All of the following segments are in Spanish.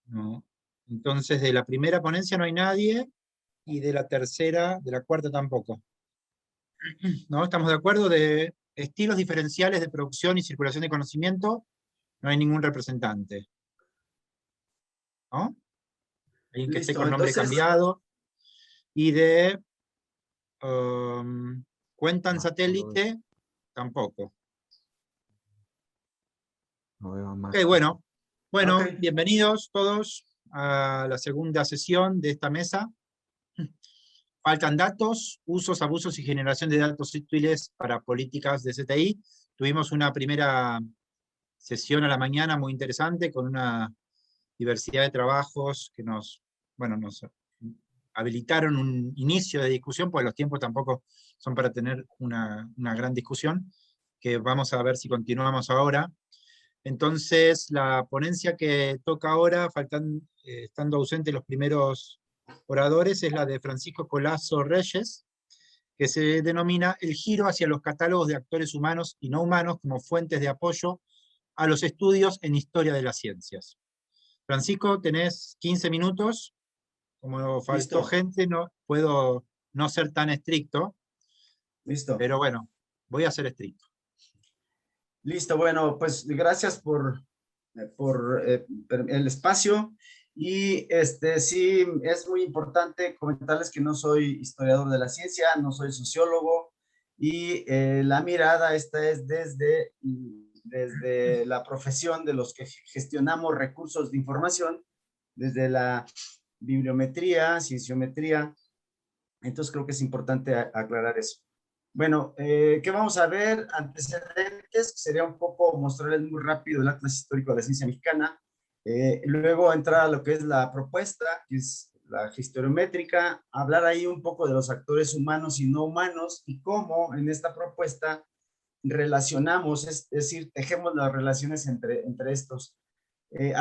No. Entonces, de la primera ponencia no hay nadie, y de la tercera, de la cuarta tampoco. ¿No? ¿Estamos de acuerdo? De estilos diferenciales de producción y circulación de conocimiento, no hay ningún representante. ¿No? Alguien que esté Listo, con nombre entonces, cambiado. Y de cuenta en Más todo, satélite, tampoco. no veo Ok, más. bueno. ok, Bueno, bienvenidos todos a la segunda sesión de esta mesa. Faltan datos, usos, abusos y generación de datos útiles para políticas de CTI. Tuvimos una primera sesión a la mañana muy interesante con una diversidad de trabajos que nos habilitaron un inicio de discusión, porque los tiempos tampoco son para tener una gran discusión, que vamos a ver si continuamos ahora. Entonces, la ponencia que toca ahora, estando ausentes los primeros oradores, es la de Francisco Colazo Reyes, que se denomina El giro hacia los catálogos de actores humanos y no humanos como fuentes de apoyo a los estudios en historia de las ciencias. Francisco, tenés 15 minutos. Como faltó listo, gente, no puedo no ser tan estricto, listo. pero bueno, voy a ser estricto. Listo, bueno, pues gracias por el espacio. Y sí, es muy importante comentarles que no soy historiador de la ciencia, no soy sociólogo, y la mirada esta es desde la profesión de los que gestionamos recursos de información, desde la bibliometría, cienciometría. Entonces creo que es importante aclarar eso. Bueno, ¿qué vamos a ver? Antecedentes, sería un poco mostrarles muy rápido el Atlas Histórico de la Ciencia Mexicana. Luego entrar a lo que es la propuesta, que es la historiométrica, hablar ahí un poco de los actores humanos y no humanos y cómo en esta propuesta relacionamos, es decir, tejemos las relaciones entre estos. Se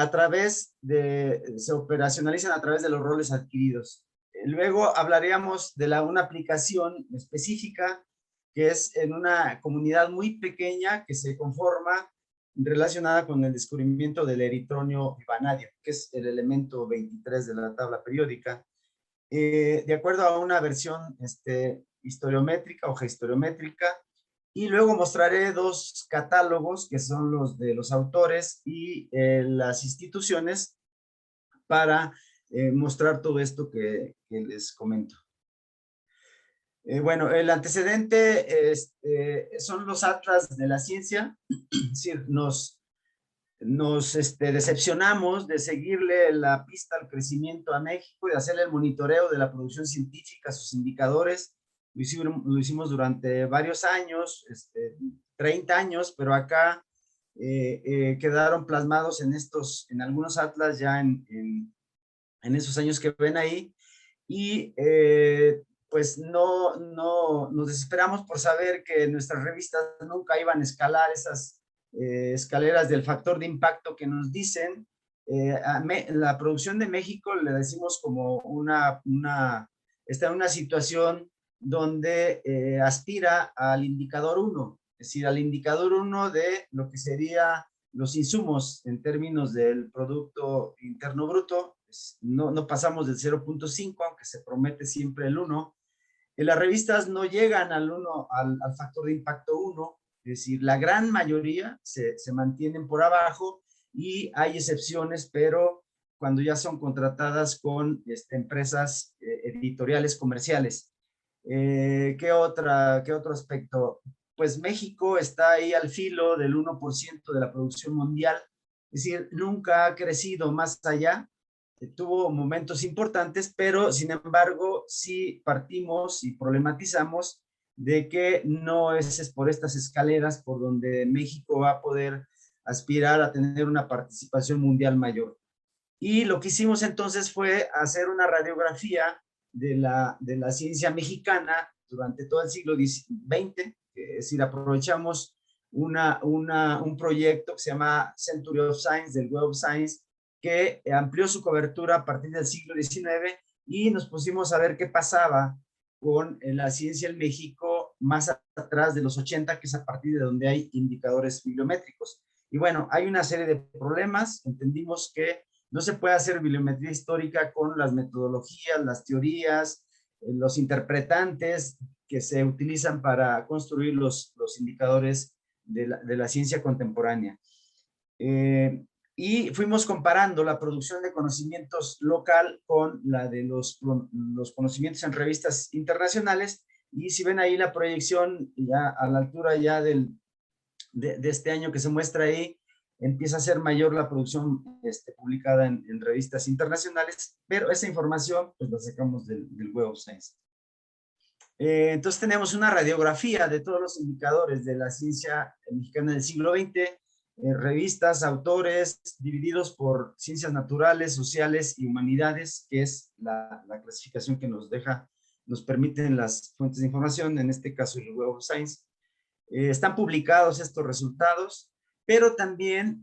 operacionalizan a través de los roles adquiridos. Luego hablaríamos de una aplicación específica que es en una comunidad muy pequeña que se conforma relacionada con el descubrimiento del eritronio y vanadio, que es el elemento 23 de la tabla periódica. De acuerdo a una versión historiométrica o gehistoriométrica, y luego mostraré dos catálogos que son los de los autores y las instituciones para mostrar todo esto que les comento. Bueno, el antecedente son los atlas de la ciencia. Es decir, nos decepcionamos de seguirle la pista al crecimiento a México y de hacerle el monitoreo de la producción científica, sus indicadores. Lo hicimos durante varios años, 30 años, pero acá quedaron plasmados en algunos atlas ya en esos años que ven ahí. Y pues no nos desesperamos por saber que nuestras revistas nunca iban a escalar esas escaleras del factor de impacto que nos dicen. La producción de México le decimos como está en una situación donde aspira al indicador 1, es decir, al indicador 1 de lo que sería los insumos en términos del Producto Interno Bruto. No pasamos del 0.5, aunque se promete siempre el 1. Las revistas no llegan al factor de impacto 1, es decir, la gran mayoría se mantienen por abajo y hay excepciones, pero cuando ya son contratadas con empresas editoriales comerciales. ¿Qué otro aspecto? Pues México está ahí al filo del 1% de la producción mundial, es decir, nunca ha crecido más allá. Tuvo momentos importantes, pero sin embargo sí partimos y problematizamos de que no es por estas escaleras por donde México va a poder aspirar a tener una participación mundial mayor. Y lo que hicimos entonces fue hacer una radiografía de la ciencia mexicana durante todo el siglo XX, es decir, aprovechamos un proyecto que se llama Century of Science, del Web of Science, que amplió su cobertura a partir del siglo XIX y nos pusimos a ver qué pasaba con la ciencia en México más atrás de los 80, que es a partir de donde hay indicadores bibliométricos. Y bueno, hay una serie de problemas. Entendimos que no se puede hacer bibliometría histórica con las metodologías, las teorías, los interpretantes que se utilizan para construir los indicadores de la ciencia contemporánea. Y fuimos comparando la producción de conocimientos local con la de los conocimientos en revistas internacionales, y si ven ahí la proyección ya a la altura ya de este año que se muestra ahí, empieza a ser mayor la producción publicada en revistas internacionales, pero esa información pues la sacamos del Web of Science. Entonces tenemos una radiografía de todos los indicadores de la ciencia mexicana del siglo XX, revistas, autores, divididos por ciencias naturales, sociales y humanidades, que es la clasificación que nos permiten las fuentes de información, en este caso el Web of Science. Están publicados estos resultados, pero también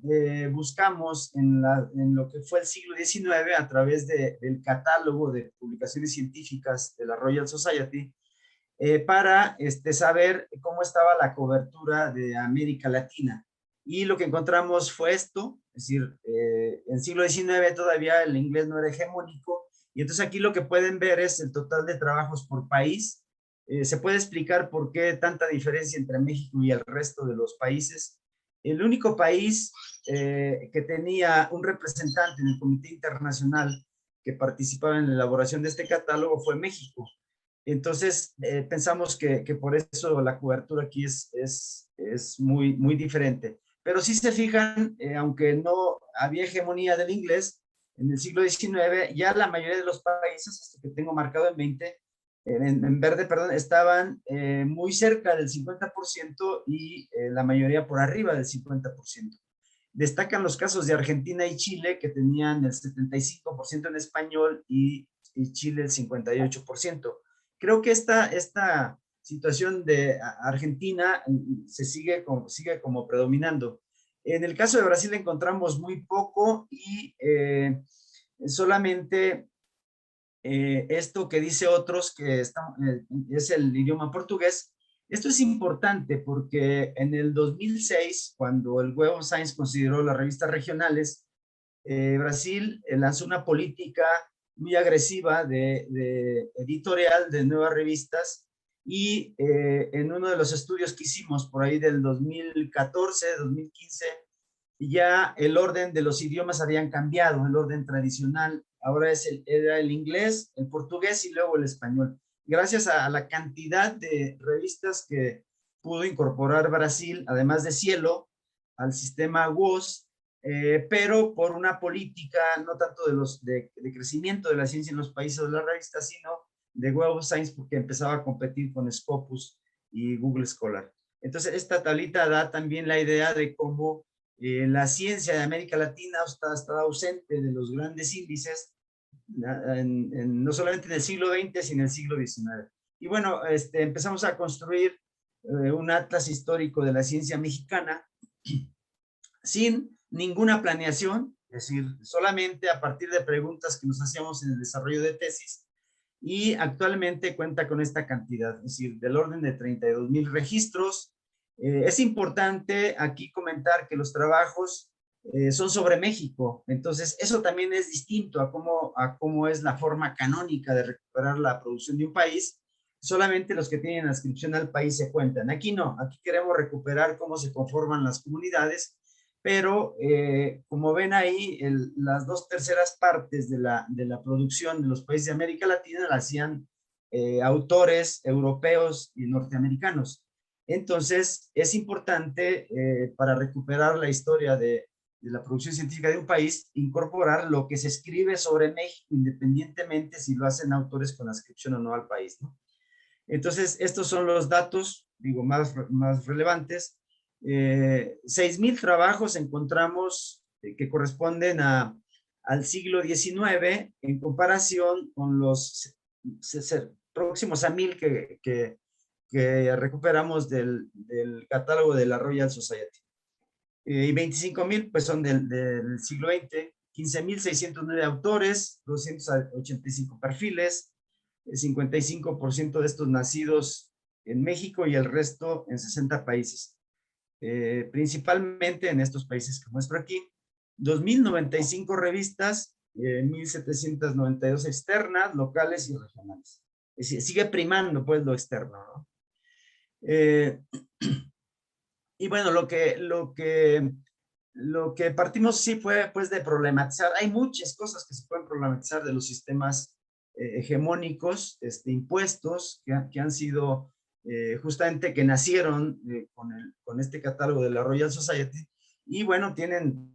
buscamos en lo que fue el siglo XIX, a través del catálogo de publicaciones científicas de la Royal Society, para saber cómo estaba la cobertura de América Latina. Y lo que encontramos fue esto, es decir, en el siglo XIX todavía el inglés no era hegemónico, y entonces aquí lo que pueden ver es el total de trabajos por país. Se puede explicar por qué tanta diferencia entre México y el resto de los países. El único país que tenía un representante en el Comité Internacional que participaba en la elaboración de este catálogo fue México. Entonces, pensamos que por eso la cobertura aquí es muy, muy diferente. Pero si se fijan, aunque no había hegemonía del inglés, en el siglo XIX, ya la mayoría de los países, hasta que tengo marcado en 20, en verde, perdón, estaban muy cerca del 50% y la mayoría por arriba del 50%. Destacan los casos de Argentina y Chile, que tenían el 75% en español y Chile el 58%. Creo que esta situación de Argentina sigue como predominando. En el caso de Brasil encontramos muy poco y solamente esto que dice otros, que es el idioma portugués. Esto es importante porque en el 2006, cuando el Web of Science consideró las revistas regionales, Brasil lanzó una política muy agresiva de editorial de nuevas revistas, y en uno de los estudios que hicimos por ahí del 2014, 2015, ya el orden de los idiomas habían cambiado, el orden tradicional ahora era el inglés, el portugués y luego el español. Gracias a la cantidad de revistas que pudo incorporar Brasil, además de Cielo, al sistema WOS, pero por una política no tanto de crecimiento de la ciencia en los países de la revista, sino de Web of Science, porque empezaba a competir con Scopus y Google Scholar. Entonces, esta tablita da también la idea de cómo la ciencia de América Latina está ausente de los grandes índices, no solamente en el siglo XX, sino en el siglo XIX. Y bueno, empezamos a construir un atlas histórico de la ciencia mexicana sin ninguna planeación, es decir, solamente a partir de preguntas que nos hacíamos en el desarrollo de tesis, y actualmente cuenta con esta cantidad, es decir, del orden de 32,000 registros. Es importante aquí comentar que los trabajos son sobre México, entonces eso también es distinto a cómo es la forma canónica de recuperar la producción de un país. Solamente los que tienen adscripción al país se cuentan. Aquí no, aquí queremos recuperar cómo se conforman las comunidades, pero como ven ahí, las 2/3 partes de la producción de los países de América Latina la hacían autores europeos y norteamericanos. Entonces, es importante para recuperar la historia de la producción científica de un país, incorporar lo que se escribe sobre México, independientemente si lo hacen autores con adscripción o no al país, ¿no? Entonces, estos son los datos, digo, más relevantes. 6,000 trabajos encontramos que corresponden al siglo XIX, en comparación con los próximos a 1,000 que recuperamos del catálogo de la Royal Society. Y 25,000 pues son del siglo XX, 15,609 autores, 285 perfiles, 55% de estos nacidos en México y el resto en 60 países. Principalmente en estos países que muestro aquí, 2.095 revistas, 1.792 externas, locales y regionales. Es decir, sigue primando pues lo externo, ¿no? Y bueno, lo que partimos sí fue pues de problematizar. Hay muchas cosas que se pueden problematizar de los sistemas hegemónicos, impuestos, que han sido justamente que nacieron con este catálogo de la Royal Society. Y bueno, tienen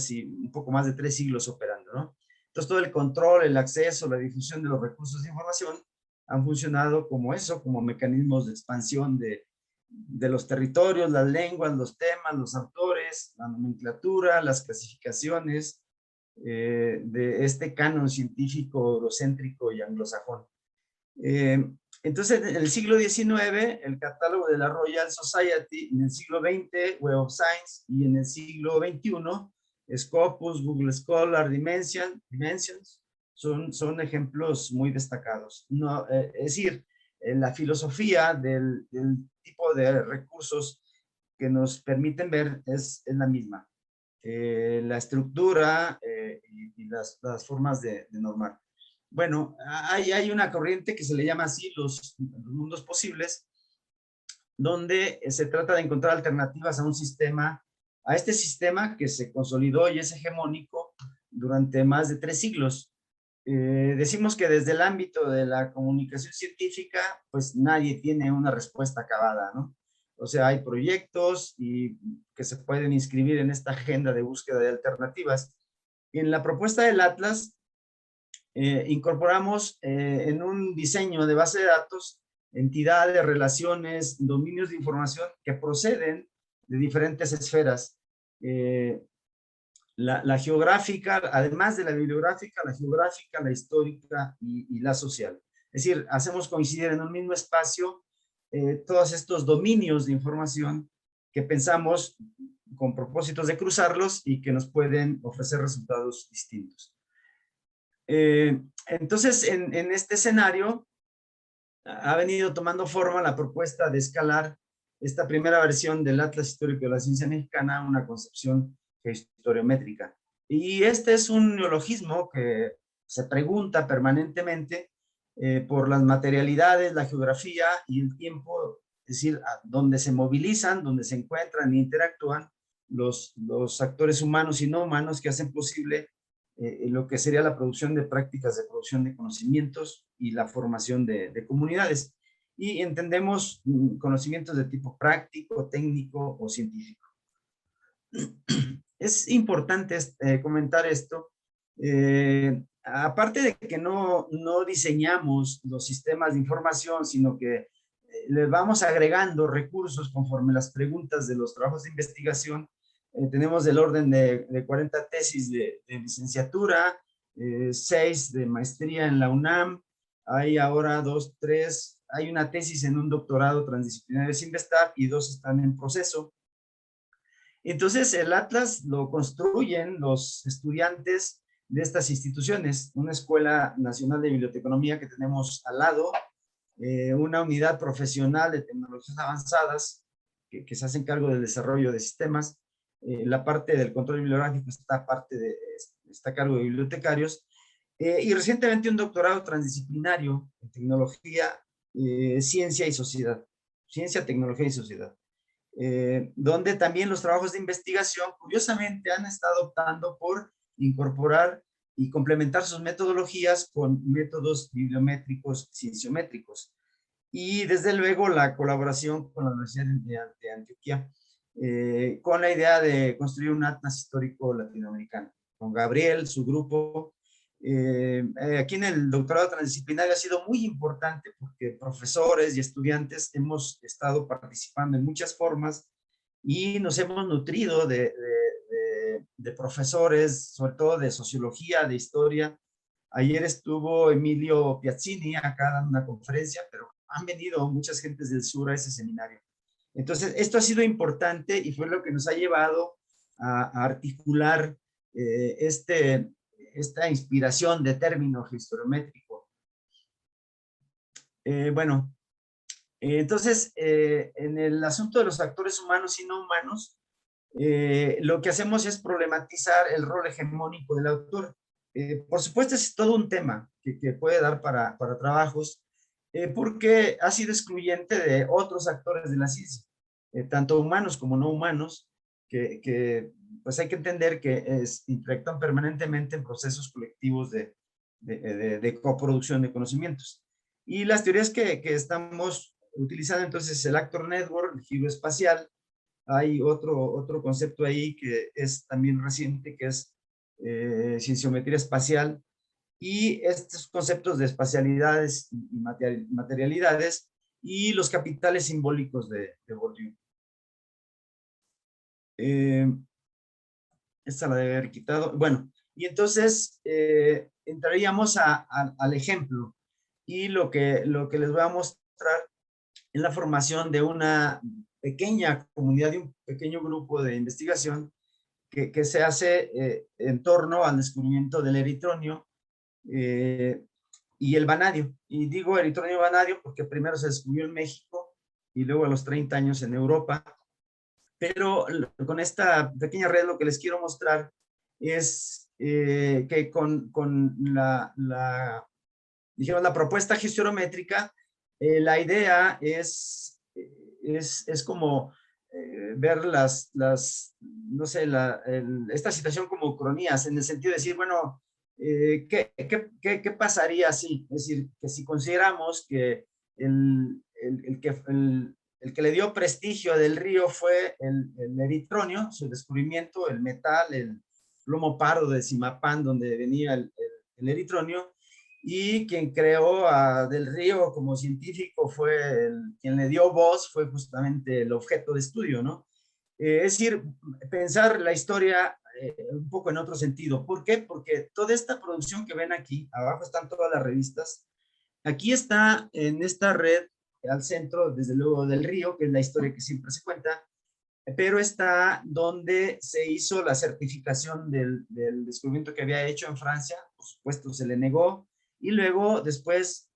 y un poco más de 3 siglos operando, ¿no? Entonces todo el control, el acceso, la difusión de los recursos de información han funcionado como eso, como mecanismos de expansión de los territorios, las lenguas, los temas, los autores, la nomenclatura, las clasificaciones de este canon científico eurocéntrico y anglosajón. Entonces, en el siglo XIX, el catálogo de la Royal Society, en el siglo XX, Web of Science, y en el siglo XXI, Scopus, Google Scholar, Dimensions, son ejemplos muy destacados. No, es decir, la filosofía del tipo de recursos que nos permiten ver es la misma. La estructura y las formas de normar. Bueno, hay una corriente que se le llama así los mundos posibles, donde se trata de encontrar alternativas a un sistema, a este sistema que se consolidó y es hegemónico durante más de 3 siglos. Decimos que desde el ámbito de la comunicación científica, pues nadie tiene una respuesta acabada, ¿no? O sea, hay proyectos que se pueden inscribir en esta agenda de búsqueda de alternativas. En la propuesta del Atlas, incorporamos en un diseño de base de datos entidades, relaciones, dominios de información que proceden de diferentes esferas. La geográfica, además de la bibliográfica, la geográfica, la histórica y la social. Es decir, hacemos coincidir en un mismo espacio todos estos dominios de información que pensamos con propósitos de cruzarlos y que nos pueden ofrecer resultados distintos. Entonces, en este escenario, ha venido tomando forma la propuesta de escalar esta primera versión del Atlas Histórico de la Ciencia Mexicana, una concepción historiométrica. Y este es un neologismo que se pregunta permanentemente por las materialidades, la geografía y el tiempo, es decir, donde se movilizan, donde se encuentran e interactúan los actores humanos y no humanos que hacen posible lo que sería la producción de prácticas de producción de conocimientos y la formación de comunidades. Y entendemos conocimientos de tipo práctico, técnico o científico. Es importante comentar esto. Aparte de que no diseñamos los sistemas de información, sino que les vamos agregando recursos conforme las preguntas de los trabajos de investigación. Tenemos del orden de 40 tesis de licenciatura, 6 de maestría en la UNAM, hay ahora 2, 3, hay una tesis en un doctorado transdisciplinario sin Investar y 2 están en proceso. Entonces, el Atlas lo construyen los estudiantes de estas instituciones, una Escuela Nacional de Biblioteconomía que tenemos al lado, una unidad profesional de tecnologías avanzadas que se hacen cargo del desarrollo de sistemas, la parte del control bibliográfico está a cargo de bibliotecarios, y recientemente un doctorado transdisciplinario en tecnología, ciencia y sociedad, ciencia, tecnología y sociedad. Donde también los trabajos de investigación, curiosamente, han estado optando por incorporar y complementar sus metodologías con métodos bibliométricos, cienciométricos. Y desde luego la colaboración con la Universidad de Antioquia, con la idea de construir un atlas histórico latinoamericano. Con Gabriel, su grupo, aquí en el doctorado transdisciplinario ha sido muy importante porque profesores y estudiantes hemos estado participando en muchas formas y nos hemos nutrido de profesores, sobre todo de sociología, de historia. Ayer estuvo Emilio Piazzini acá dando una conferencia, pero han venido muchas gentes del sur a ese seminario. Entonces, esto ha sido importante y fue lo que nos ha llevado a articular esta inspiración de término historiométrico. Bueno, entonces, en el asunto de los actores humanos y no humanos, lo que hacemos es problematizar el rol hegemónico del autor. Por supuesto, es todo un tema que puede dar para trabajos, porque ha sido excluyente de otros actores de la ciencia, tanto humanos como no humanos, pues hay que entender que interactúan permanentemente en procesos colectivos de coproducción de conocimientos. Y las teorías que estamos utilizando entonces el Actor Network, el giro espacial. Hay otro concepto ahí que es también reciente, que es cienciometría espacial, y estos conceptos de espacialidades y materialidades y los capitales simbólicos de Bourdieu. Esta la debe haber quitado. Bueno, y entonces entraríamos al ejemplo, y lo que les voy a mostrar es la formación de una pequeña comunidad, de un pequeño grupo de investigación que se hace en torno al descubrimiento del eritronio y el vanadio. Y digo eritronio y vanadio porque primero se descubrió en México y luego a los 30 años en Europa. Pero con esta pequeña red lo que les quiero mostrar es que con digamos, la propuesta geométrica, la idea es como ver no sé, esta situación como cronías, en el sentido de decir, bueno, ¿qué pasaría si? Es decir, que si consideramos que el que le dio prestigio a Del Río fue el eritronio, su descubrimiento, el metal, el plomo pardo de Zimapán, donde venía el eritronio, y quien creó a Del Río como científico fue quien le dio voz, fue justamente el objeto de estudio, ¿no? Es decir, pensar la historia un poco en otro sentido. ¿Por qué? Porque toda esta producción que ven aquí, abajo están todas las revistas, aquí está en esta red, al centro, desde luego Del Río, que es la historia que siempre se cuenta, pero está donde se hizo la certificación del descubrimiento que había hecho en Francia, por supuesto se le negó, y luego después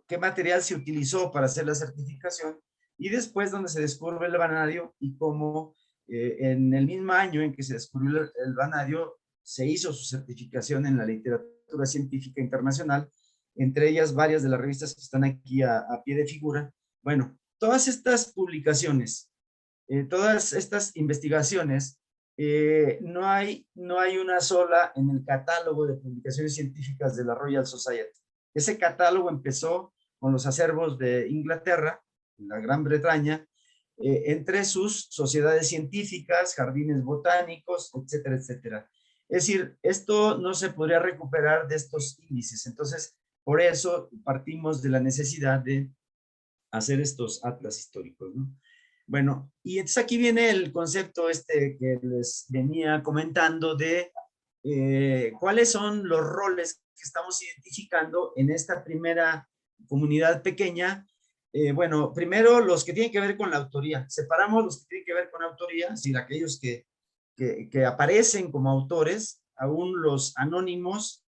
qué material se utilizó para hacer la certificación, y después donde se descubre el vanadio y cómo en el mismo año en que se descubrió el vanadio se hizo su certificación en la literatura científica internacional, entre ellas varias de las revistas que están aquí a pie de figura. Bueno, todas estas publicaciones, todas estas investigaciones, no hay una sola en el catálogo de publicaciones científicas de la Royal Society. Ese catálogo empezó con los acervos de Inglaterra, la Gran Bretaña, entre sus sociedades científicas, jardines botánicos, etcétera, etcétera. Es decir, esto no se podría recuperar de estos índices. Entonces, por eso partimos de la necesidad de hacer estos atlas históricos, ¿no? Bueno, y entonces aquí viene el concepto que les venía comentando de cuáles son los roles que estamos identificando en esta primera comunidad pequeña. Bueno, primero los que tienen que ver con la autoría. Separamos los que tienen que ver con autoría, es decir, aquellos que aparecen como autores, aún los anónimos,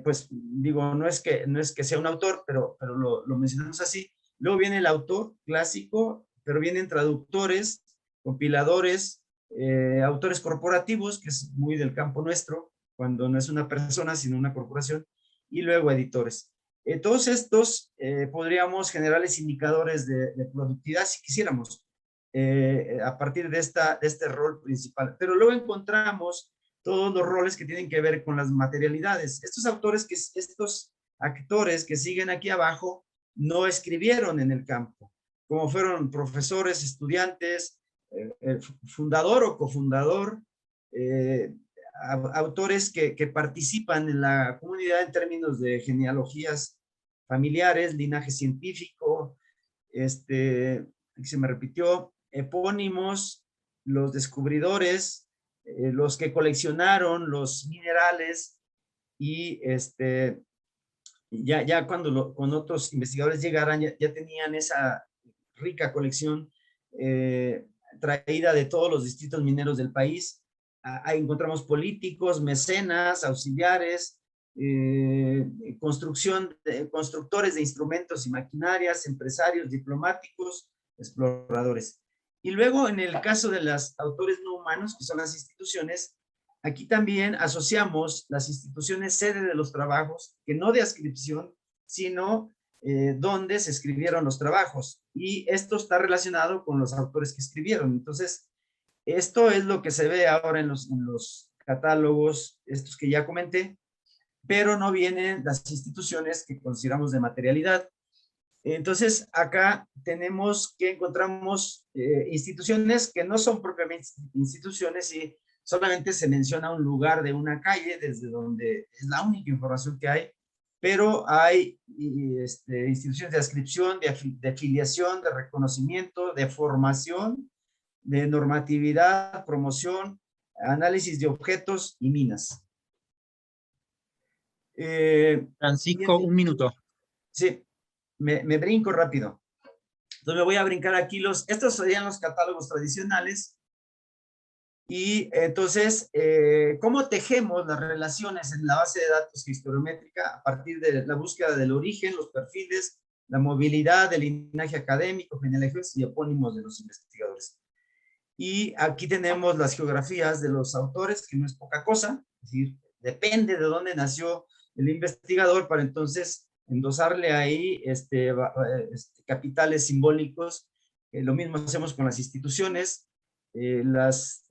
pues digo, no es que sea un autor, pero lo mencionamos así. Luego viene el autor clásico, pero vienen traductores, compiladores, autores corporativos, que es muy del campo nuestro, cuando no es una persona, sino una corporación, y luego editores. Todos estos podríamos generarles indicadores de productividad si quisiéramos, a partir de este rol principal. Pero luego encontramos todos los roles que tienen que ver con las materialidades. Estos actores que siguen aquí abajo no escribieron en el campo, como fueron profesores, estudiantes, fundador o cofundador, autores que participan en la comunidad en términos de genealogías familiares, linaje científico, aquí se me repitió, epónimos, los descubridores, los que coleccionaron los minerales, y ya cuando con otros investigadores llegaran, ya tenían esa rica colección traída de todos los distritos mineros del país. Ahí encontramos políticos, mecenas, auxiliares, constructores de instrumentos y maquinarias, empresarios, diplomáticos, exploradores. Y luego, en el caso de los autores no humanos, que son las instituciones, aquí también asociamos las instituciones sede de los trabajos, que no de ascripción, sino donde se escribieron los trabajos. Y esto está relacionado con los autores que escribieron. Entonces, esto es lo que se ve ahora en los catálogos, estos que ya comenté, pero no vienen las instituciones que consideramos de materialidad. Entonces, acá tenemos que encontramos instituciones que no son propiamente instituciones y solamente se menciona un lugar de una calle desde donde es la única información que hay, pero hay instituciones de adscripción, de afiliación, de reconocimiento, de formación, de normatividad, promoción, análisis de objetos y minas. Francisco, un minuto. Sí, me brinco rápido. Entonces me voy a brincar aquí estos serían los catálogos tradicionales. Y entonces, ¿cómo tejemos las relaciones en la base de datos historiométrica a partir de la búsqueda del origen, los perfiles, la movilidad, el linaje académico, genealogías y epónimos de los investigadores? Y aquí tenemos las geografías de los autores, que no es poca cosa, es decir, depende de dónde nació el investigador para entonces endosarle ahí capitales simbólicos. Lo mismo hacemos con las instituciones. Las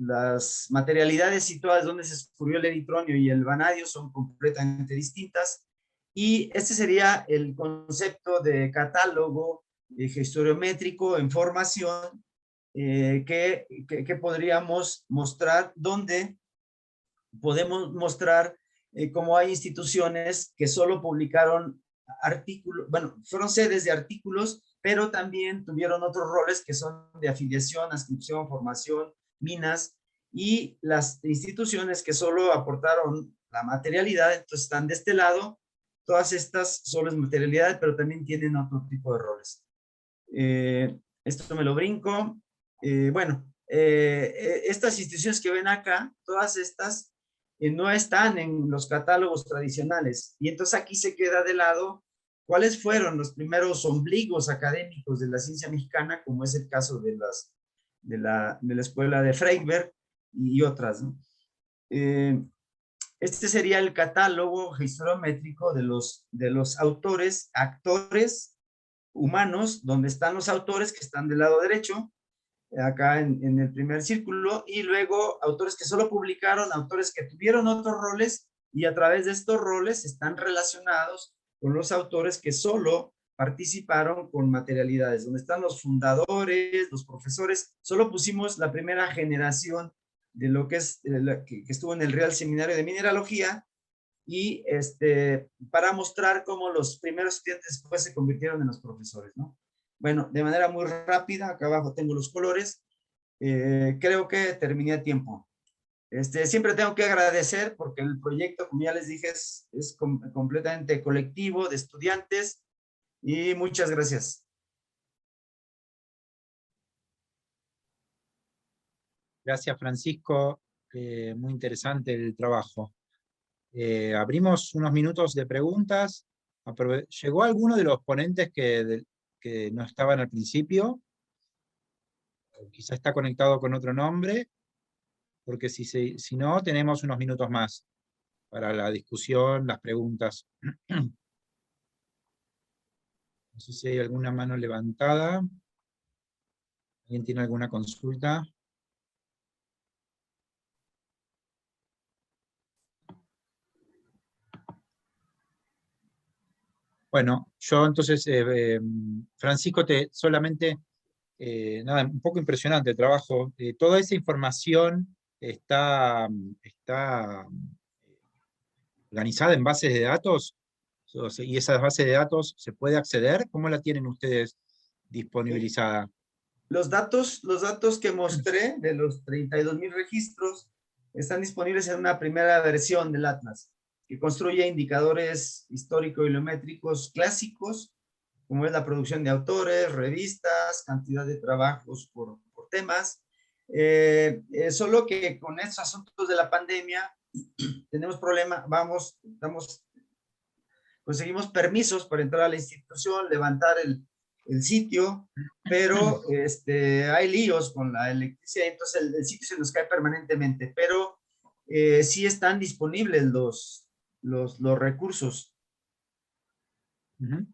materialidades situadas donde se descubrió el eritronio y el vanadio son completamente distintas. Y este sería el concepto de catálogo historiométrico en formación que podríamos mostrar, donde podemos mostrar cómo hay instituciones que solo publicaron artículos, bueno, fueron sedes de artículos, pero también tuvieron otros roles que son de afiliación, adscripción, formación, minas, y las instituciones que solo aportaron la materialidad, entonces están de este lado. Todas estas solo es materialidad, pero también tienen otro tipo de roles. Esto me lo brinco. Estas instituciones que ven acá, todas estas no están en los catálogos tradicionales. Y entonces aquí se queda de lado cuáles fueron los primeros ombligos académicos de la ciencia mexicana, como es el caso de la escuela de Freiberg y otras, ¿no? Este sería el catálogo historiométrico de los autores, actores humanos, donde están los autores que están del lado derecho, acá en el primer círculo, y luego autores que solo publicaron, autores que tuvieron otros roles, y a través de estos roles están relacionados con los autores que solo participaron con materialidades, donde están los fundadores, los profesores. Solo pusimos la primera generación de lo que es que estuvo en el Real Seminario de Mineralogía, y para mostrar cómo los primeros estudiantes después se convirtieron en los profesores, ¿no? Bueno, de manera muy rápida, acá abajo tengo los colores. Creo que terminé a tiempo. Siempre tengo que agradecer porque el proyecto, como ya les dije, es completamente colectivo de estudiantes, y muchas gracias. Gracias, Francisco. Muy interesante el trabajo. Abrimos unos minutos de preguntas. ¿Llegó alguno de los ponentes que no estaban al principio? Quizá está conectado con otro nombre, porque si no, tenemos unos minutos más para la discusión, las preguntas. No sé si hay alguna mano levantada. ¿Alguien tiene alguna consulta? Bueno, yo entonces, Francisco, solamente, nada, un poco impresionante el trabajo. Toda esa información está organizada en bases de datos, y esas bases de datos se puede acceder. ¿Cómo la tienen ustedes disponibilizada? Los datos que mostré de los 32,000 registros están disponibles en una primera versión del Atlas, que construye indicadores histórico-bibliométricos clásicos, como es la producción de autores, revistas, cantidad de trabajos por temas. Solo que con estos asuntos de la pandemia tenemos problema, conseguimos permisos para entrar a la institución, levantar el sitio, pero hay líos con la electricidad, entonces el sitio se nos cae permanentemente, pero sí están disponibles los recursos. Ujú.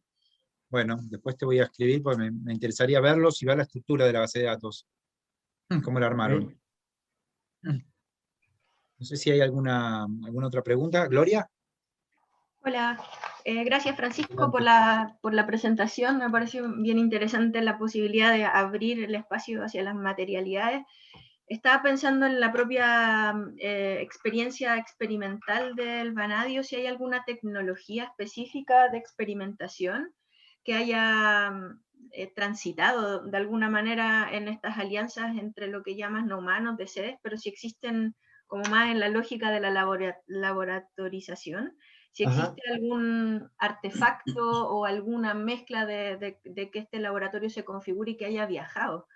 Bueno, después te voy a escribir porque me interesaría verlos y ver la estructura de la base de datos, cómo la armaron. ¿Okay? No sé si hay alguna otra pregunta. ¿Gloria? Hola, gracias Francisco Adelante. por la presentación. Me pareció bien interesante la posibilidad de abrir el espacio hacia las materialidades. Estaba pensando en la propia experiencia experimental del vanadio, si hay alguna tecnología específica de experimentación que haya transitado de alguna manera en estas alianzas entre lo que llamas no humanos de sedes, pero si existen como más en la lógica de la laboratorización, si Ajá. existe algún artefacto o alguna mezcla de que este laboratorio se configure y que haya viajado,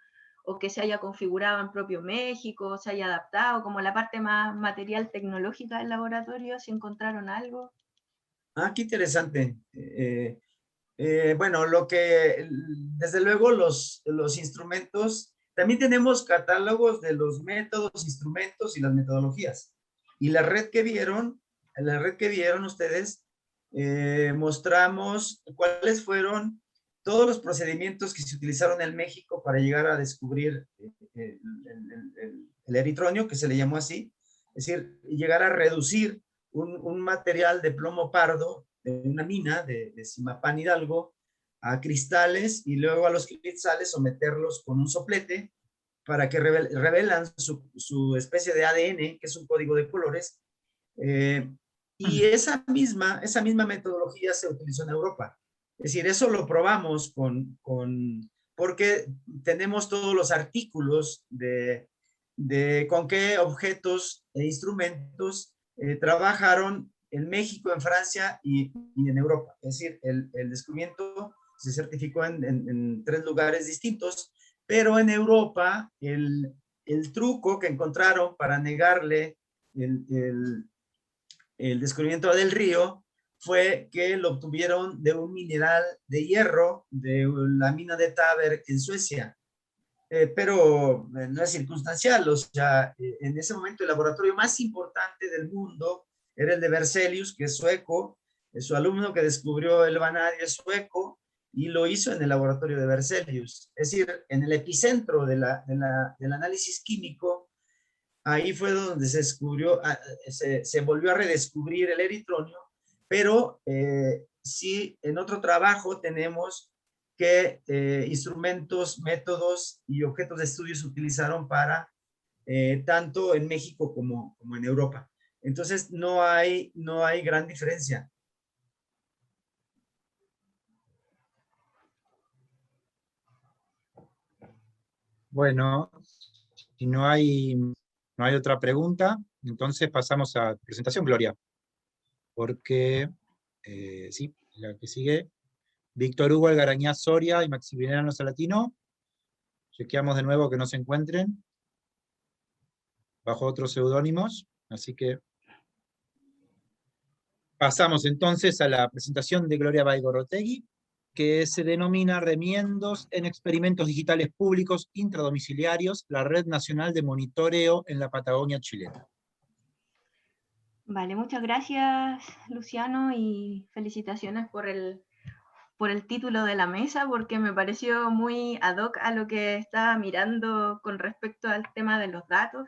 o que se haya configurado en propio México, se haya adaptado, como la parte más material tecnológica del laboratorio, si encontraron algo. Ah, qué interesante. Bueno, desde luego los instrumentos, también tenemos catálogos de los métodos, instrumentos y las metodologías. Y la red que vieron ustedes, mostramos cuáles fueron todos los procedimientos que se utilizaron en México para llegar a descubrir el eritronio, que se le llamó así, es decir, llegar a reducir un material de plomo pardo de una mina de Zimapán Hidalgo a cristales y luego a los cristales someterlos con un soplete para que revelan su especie de ADN, que es un código de colores, y esa misma metodología se utilizó en Europa. Es decir, eso lo probamos porque tenemos todos los artículos de con qué objetos e instrumentos trabajaron en México, en Francia y en Europa. Es decir, el descubrimiento se certificó en 3 lugares distintos, pero en Europa el truco que encontraron para negarle el descubrimiento del río fue que lo obtuvieron de un mineral de hierro de la mina de Taber en Suecia. Pero no es circunstancial, o sea, en ese momento el laboratorio más importante del mundo era el de Berzelius, que es sueco, su alumno que descubrió el vanadio es sueco, y lo hizo en el laboratorio de Berzelius, es decir, en el epicentro del análisis químico. Ahí fue donde se descubrió, se volvió a redescubrir el eritronio, pero sí, en otro trabajo tenemos qué instrumentos, métodos y objetos de estudio se utilizaron para tanto en México como en Europa. Entonces, no hay gran diferencia. Bueno, si no hay otra pregunta, entonces pasamos a presentación, Gloria. Porque, sí, la que sigue, Víctor Hugo Algarañá Soria y Maximiliano Salatino. Chequeamos de nuevo que no se encuentren bajo otros seudónimos, así que pasamos entonces a la presentación de Gloria Baigorrotegui, que se denomina Remiendos en Experimentos Digitales Públicos Intradomiciliarios, la Red Nacional de Monitoreo en la Patagonia Chilena. Vale, muchas gracias Luciano y felicitaciones por el título de la mesa, porque me pareció muy ad hoc a lo que estaba mirando con respecto al tema de los datos.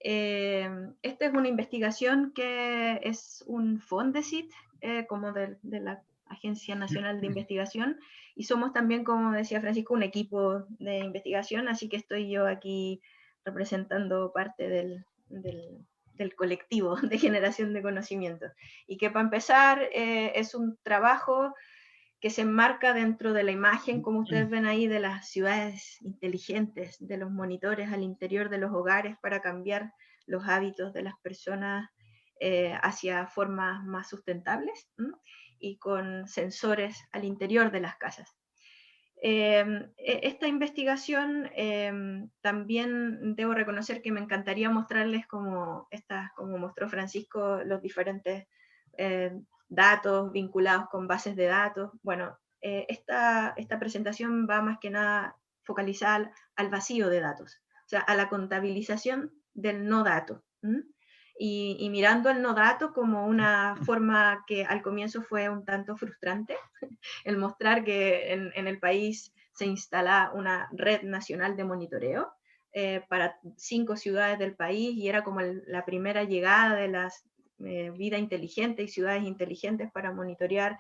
Esta es una investigación que es un Fondesit, como de la Agencia Nacional de Investigación, y somos también, como decía Francisco, un equipo de investigación, así que estoy yo aquí representando parte del colectivo de generación de conocimiento. Y que para empezar es un trabajo que se enmarca dentro de la imagen, como ustedes ven ahí, de las ciudades inteligentes, de los monitores al interior de los hogares para cambiar los hábitos de las personas hacia formas más sustentables, ¿no? Y con sensores al interior de las casas. Esta investigación también debo reconocer que me encantaría mostrarles como mostró Francisco, los diferentes datos vinculados con bases de datos. Bueno, esta presentación va más que nada focalizada al vacío de datos, o sea, a la contabilización del no dato. Y mirando el no dato como una forma que al comienzo fue un tanto frustrante, el mostrar que en el país se instala una red nacional de monitoreo para 5 ciudades del país, y era como la primera llegada de las vida inteligente y ciudades inteligentes para monitorear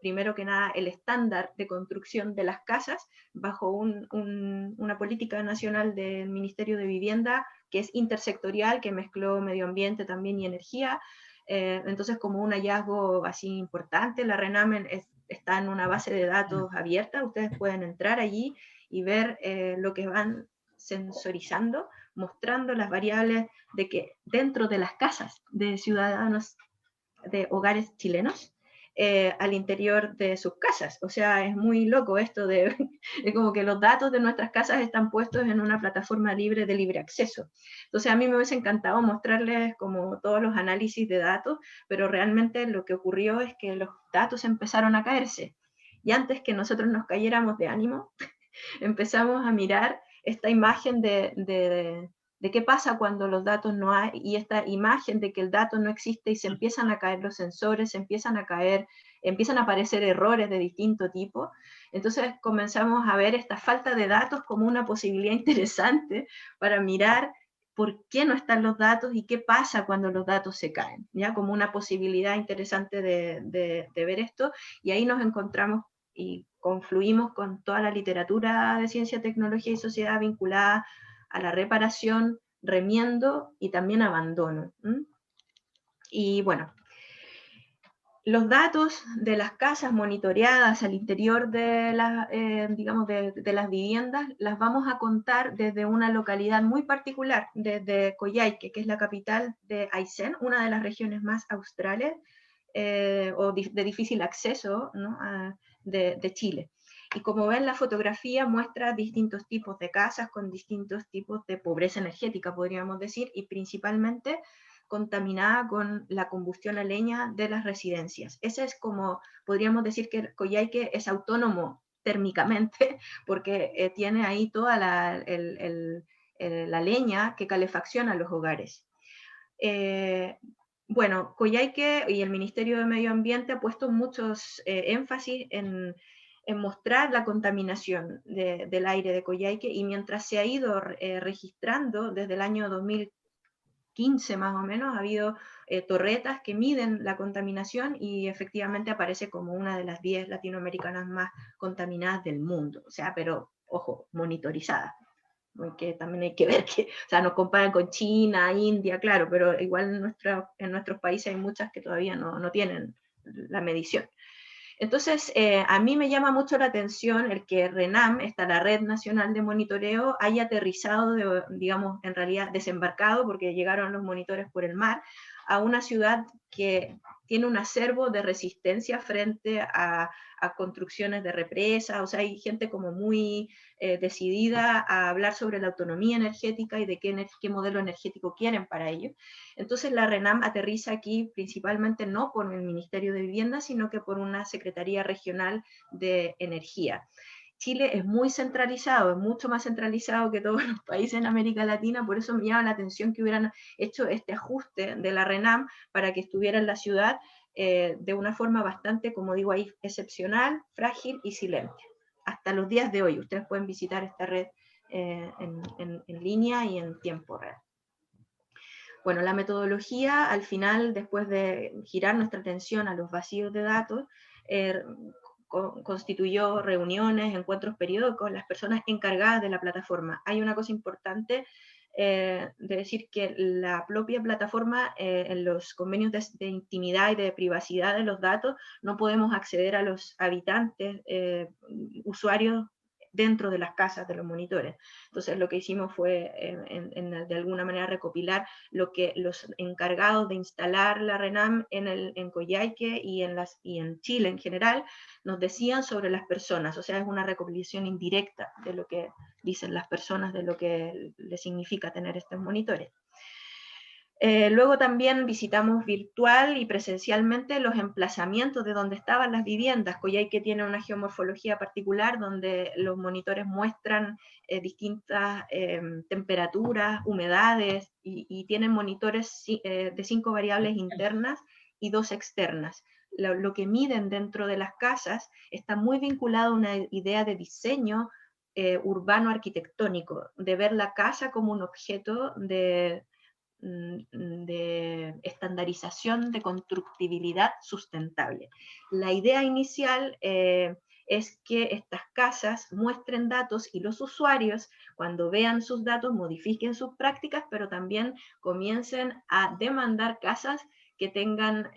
primero que nada el estándar de construcción de las casas bajo una política nacional del Ministerio de Vivienda que es intersectorial, que mezcló medio ambiente también y energía. Entonces, como un hallazgo así importante, la RENAM está en una base de datos abierta, ustedes pueden entrar allí y ver lo que van sensorizando, mostrando las variables de que dentro de las casas de ciudadanos de hogares chilenos, al interior de sus casas. O sea, es muy loco esto de como que los datos de nuestras casas están puestos en una plataforma libre de libre acceso. Entonces a mí me hubiese encantado mostrarles como todos los análisis de datos, pero realmente lo que ocurrió es que los datos empezaron a caerse. Y antes que nosotros nos cayéramos de ánimo, empezamos a mirar esta imagen de qué pasa cuando los datos no hay, y esta imagen de que el dato no existe y se empiezan a caer los sensores, empiezan a aparecer errores de distinto tipo. Entonces comenzamos a ver esta falta de datos como una posibilidad interesante para mirar por qué no están los datos y qué pasa cuando los datos se caen, ¿ya? Como una posibilidad interesante de ver esto, y ahí nos encontramos y confluimos con toda la literatura de ciencia, tecnología y sociedad vinculada a la reparación, remiendo y también abandono. Y bueno, los datos de las casas monitoreadas al interior de, digamos de las viviendas las vamos a contar desde una localidad muy particular, desde Coyhaique, que es la capital de Aysén, una de las regiones más australes o de difícil acceso, ¿no? de Chile. Y como ven, la fotografía muestra distintos tipos de casas con distintos tipos de pobreza energética, podríamos decir, y principalmente contaminada con la combustión a leña de las residencias. Ese es como, podríamos decir que Coyhaique es autónomo térmicamente, porque tiene ahí toda la leña que calefacciona los hogares. Bueno, Coyhaique y el Ministerio de Medio Ambiente ha puesto muchos énfasis en mostrar la contaminación del aire de Coyhaique, y mientras se ha ido registrando desde el año 2015 más o menos, ha habido torretas que miden la contaminación y efectivamente aparece como una de las 10 latinoamericanas más contaminadas del mundo. O sea, pero ojo, monitorizada. Porque también hay que ver que, o sea, nos comparan con China, India, claro, pero igual en nuestros países hay muchas que todavía no tienen la medición. Entonces, a mí me llama mucho la atención el que RENAM, la Red Nacional de Monitoreo, haya aterrizado, digamos, en realidad desembarcado, porque llegaron los monitores por el mar, a una ciudad que tiene un acervo de resistencia frente a construcciones de represas. O sea, hay gente como muy decidida a hablar sobre la autonomía energética y de qué modelo energético quieren para ello. Entonces la RENAM aterriza aquí principalmente no por el Ministerio de Vivienda, sino que por una Secretaría Regional de Energía. Chile es muy centralizado, es mucho más centralizado que todos los países en América Latina, por eso me llama la atención que hubieran hecho este ajuste de la RENAM para que estuviera en la ciudad de una forma bastante, como digo ahí, excepcional, frágil y silente. Hasta los días de hoy, ustedes pueden visitar esta red en línea y en tiempo real. Bueno, la metodología, al final, después de girar nuestra atención a los vacíos de datos, constituyó reuniones, encuentros periódicos, las personas encargadas de la plataforma. Hay una cosa importante de decir que la propia plataforma, en los convenios de intimidad y de privacidad de los datos, no podemos acceder a los habitantes, usuarios, dentro de las casas de los monitores. Entonces lo que hicimos fue de alguna manera recopilar lo que los encargados de instalar la RENAM en Coyhaique y en Chile en general nos decían sobre las personas. O sea, es una recopilación indirecta de lo que dicen las personas, de lo que les significa tener estos monitores. Luego también visitamos virtual y presencialmente los emplazamientos de donde estaban las viviendas. Coyhaique tiene una geomorfología particular donde los monitores muestran distintas temperaturas, humedades, y tienen monitores de 5 variables internas y 2 externas. Lo que miden dentro de las casas está muy vinculado a una idea de diseño urbano arquitectónico, de ver la casa como un objeto de estandarización de constructibilidad sustentable. La idea inicial es que estas casas muestren datos y los usuarios, cuando vean sus datos, modifiquen sus prácticas, pero también comiencen a demandar casas que tengan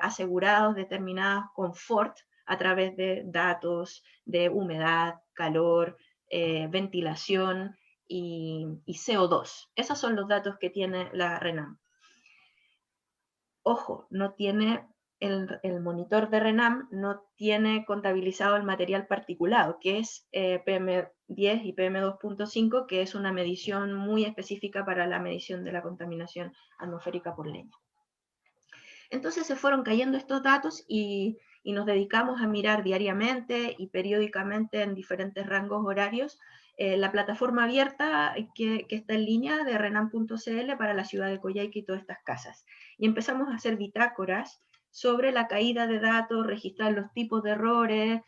asegurados determinados confort a través de datos de humedad, calor, ventilación, y CO2. Esos son los datos que tiene la RENAM. Ojo, no tiene el monitor de RENAM no tiene contabilizado el material particulado, que es PM10 y PM2.5, que es una medición muy específica para la medición de la contaminación atmosférica por leña. Entonces se fueron cayendo estos datos y nos dedicamos a mirar diariamente y periódicamente en diferentes rangos horarios la plataforma abierta que está en línea de renam.cl para la ciudad de Coyhaique y todas estas casas. Y empezamos a hacer bitácoras sobre la caída de datos, registrar los tipos de errores,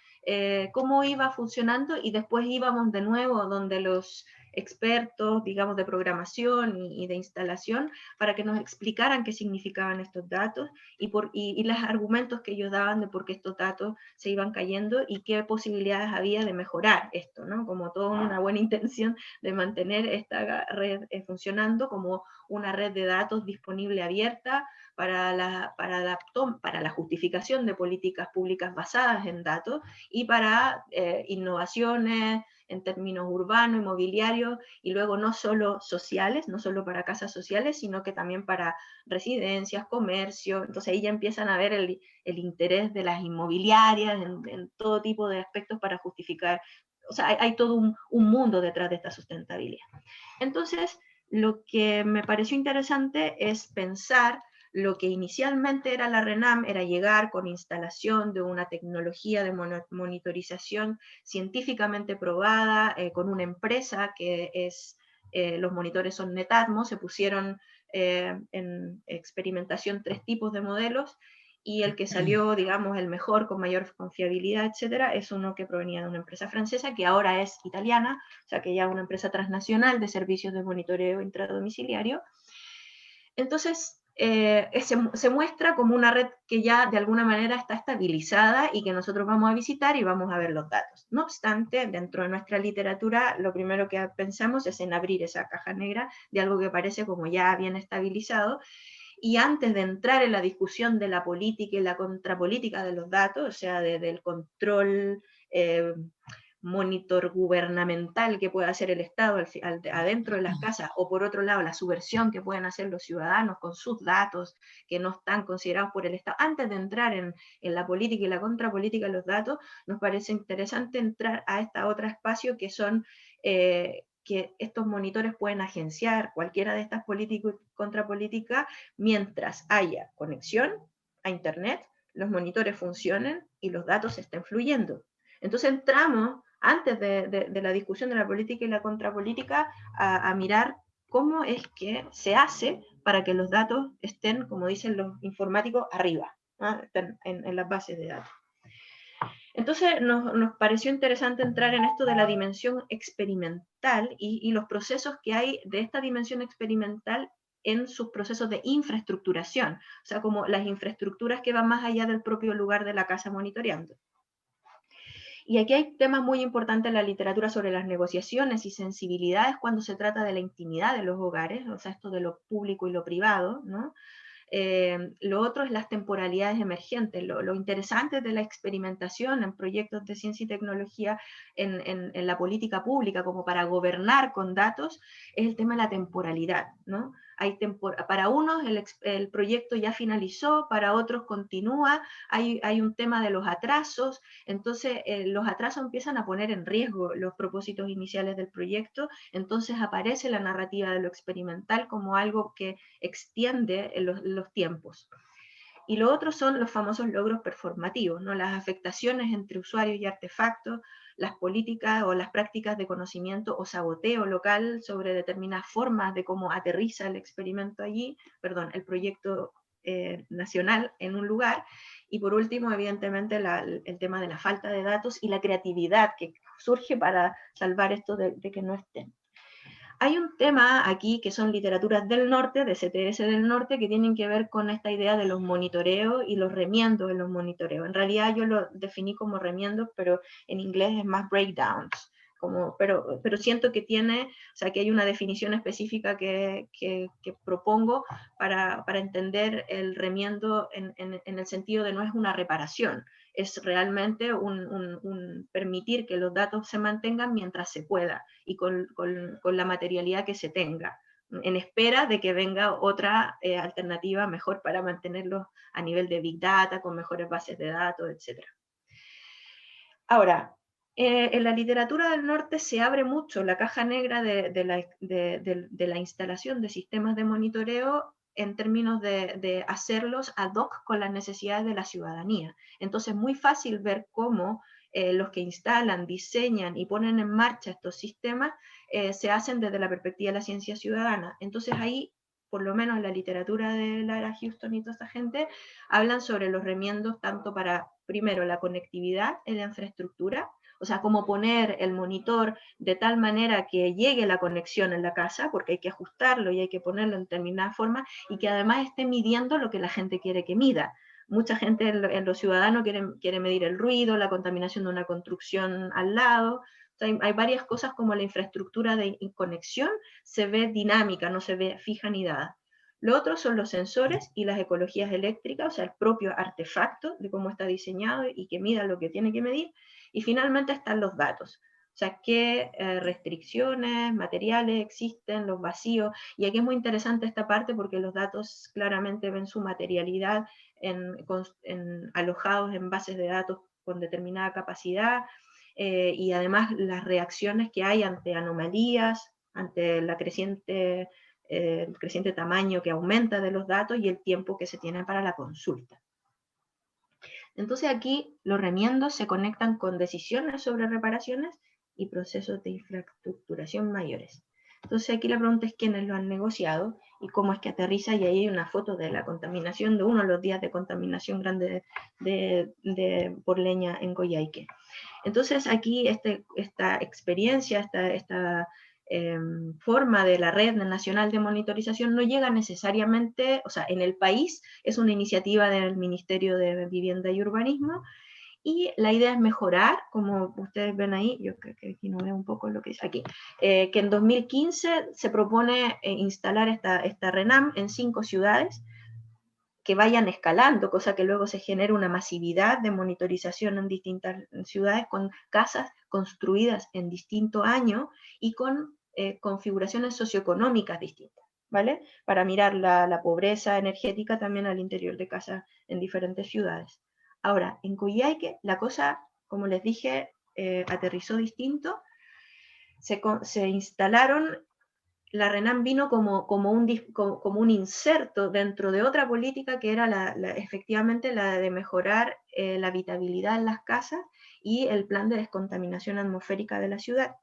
cómo iba funcionando, y después íbamos de nuevo donde los expertos, digamos, de programación y de instalación, para que nos explicaran qué significaban estos datos y los argumentos que ellos daban de por qué estos datos se iban cayendo y qué posibilidades había de mejorar esto, ¿no? Como toda una buena intención de mantener esta red funcionando como una red de datos disponible abierta para la justificación de políticas públicas basadas en datos y para innovaciones en términos urbanos, inmobiliarios, y luego no solo sociales, no solo para casas sociales, sino que también para residencias, comercio. Entonces ahí ya empiezan a ver el interés de las inmobiliarias en todo tipo de aspectos para justificar. O sea, hay todo un mundo detrás de esta sustentabilidad. Entonces, lo que me pareció interesante es pensar lo que inicialmente era la RENAM, era llegar con instalación de una tecnología de monitorización científicamente probada, con una empresa que es, los monitores son Netatmo, se pusieron en experimentación 3 tipos de modelos, y el que salió, digamos, el mejor, con mayor confiabilidad, etcétera, es uno que provenía de una empresa francesa, que ahora es italiana, o sea que ya es una empresa transnacional de servicios de monitoreo intradomiciliario. Entonces, se muestra como una red que ya de alguna manera está estabilizada y que nosotros vamos a visitar y vamos a ver los datos. No obstante, dentro de nuestra literatura, lo primero que pensamos es en abrir esa caja negra de algo que parece como ya bien estabilizado, y antes de entrar en la discusión de la política y la contrapolítica de los datos, o sea, del control monitor gubernamental que puede hacer el Estado adentro de las casas, o por otro lado la subversión que pueden hacer los ciudadanos con sus datos que no están considerados por el Estado, antes de entrar en la política y la contrapolítica de los datos, nos parece interesante entrar a este otro espacio que son que estos monitores pueden agenciar cualquiera de estas políticas y contrapolíticas mientras haya conexión a Internet, los monitores funcionen y los datos estén fluyendo. Entonces entramos, antes de la discusión de la política y la contrapolítica, a mirar cómo es que se hace para que los datos estén, como dicen los informáticos, arriba, ¿no? Estén en las bases de datos. Entonces nos pareció interesante entrar en esto de la dimensión experimental y los procesos que hay de esta dimensión experimental en sus procesos de infraestructuración, o sea, como las infraestructuras que van más allá del propio lugar de la casa monitoreando. Y aquí hay temas muy importantes en la literatura sobre las negociaciones y sensibilidades cuando se trata de la intimidad de los hogares, o sea, esto de lo público y lo privado, ¿no? Lo otro es las temporalidades emergentes. Lo interesante de la experimentación en proyectos de ciencia y tecnología en la política pública, como para gobernar con datos, es el tema de la temporalidad, ¿no? Para unos el proyecto ya finalizó, para otros continúa, hay un tema de los atrasos, entonces los atrasos empiezan a poner en riesgo los propósitos iniciales del proyecto, entonces aparece la narrativa de lo experimental como algo que extiende los tiempos. Y lo otro son los famosos logros performativos, ¿no? Las afectaciones entre usuarios y artefactos, las políticas o las prácticas de conocimiento o saboteo local sobre determinadas formas de cómo aterriza el experimento allí, perdón, el proyecto nacional en un lugar. Y por último, evidentemente, el tema de la falta de datos y la creatividad que surge para salvar esto de que no estén. Hay un tema aquí que son literaturas del norte, de CTS del norte, que tienen que ver con esta idea de los monitoreos y los remiendos en los monitoreos. En realidad yo lo definí como remiendos, pero en inglés es más breakdowns. Pero siento que que hay una definición específica que propongo para entender el remiendo en el sentido de no es una reparación, es realmente un permitir que los datos se mantengan mientras se pueda y con la materialidad que se tenga, en espera de que venga otra alternativa mejor para mantenerlos a nivel de Big Data, con mejores bases de datos, etc. Ahora, en la literatura del norte se abre mucho la caja negra de la instalación de sistemas de monitoreo en términos de hacerlos ad hoc con las necesidades de la ciudadanía. Entonces es muy fácil ver cómo los que instalan, diseñan y ponen en marcha estos sistemas se hacen desde la perspectiva de la ciencia ciudadana. Entonces ahí, por lo menos en la literatura de Lara Houston y toda esta gente, hablan sobre los remiendos tanto para, primero, la conectividad en la infraestructura, o sea, cómo poner el monitor de tal manera que llegue la conexión en la casa, porque hay que ajustarlo y hay que ponerlo en determinada forma, y que además esté midiendo lo que la gente quiere que mida. Mucha gente en los ciudadanos quiere medir el ruido, la contaminación de una construcción al lado. O sea, hay varias cosas como la infraestructura de conexión se ve dinámica, no se ve fija ni dada. Lo otro son los sensores y las ecologías eléctricas, o sea, el propio artefacto de cómo está diseñado y que mida lo que tiene que medir. Y finalmente están los datos, o sea, qué restricciones materiales existen, los vacíos. Y aquí es muy interesante esta parte porque los datos claramente ven su materialidad alojados en bases de datos con determinada capacidad, y además las reacciones que hay ante anomalías, ante el creciente tamaño que aumenta de los datos y el tiempo que se tiene para la consulta. Entonces aquí los remiendos se conectan con decisiones sobre reparaciones y procesos de infraestructuración mayores. Entonces aquí la pregunta es quiénes lo han negociado y cómo es que aterriza, y ahí hay una foto de la contaminación de uno de los días de contaminación grande por leña en Coyhaique. Entonces aquí esta experiencia, esta forma de la Red Nacional de Monitorización no llega necesariamente, o sea, en el país es una iniciativa del Ministerio de Vivienda y Urbanismo, y la idea es mejorar, como ustedes ven ahí, yo creo que aquí no veo un poco lo que dice aquí, que en 2015 se propone instalar esta RENAM en 5 ciudades, que vayan escalando, cosa que luego se genere una masividad de monitorización en distintas ciudades con casas construidas en distinto año y con configuraciones socioeconómicas distintas, ¿vale? Para mirar la pobreza energética también al interior de casas en diferentes ciudades. Ahora, en Coyhaique la cosa, como les dije, aterrizó distinto. Se instalaron. La RENAM vino como un inserto dentro de otra política que era efectivamente la de mejorar la habitabilidad en las casas y el plan de descontaminación atmosférica de la ciudad.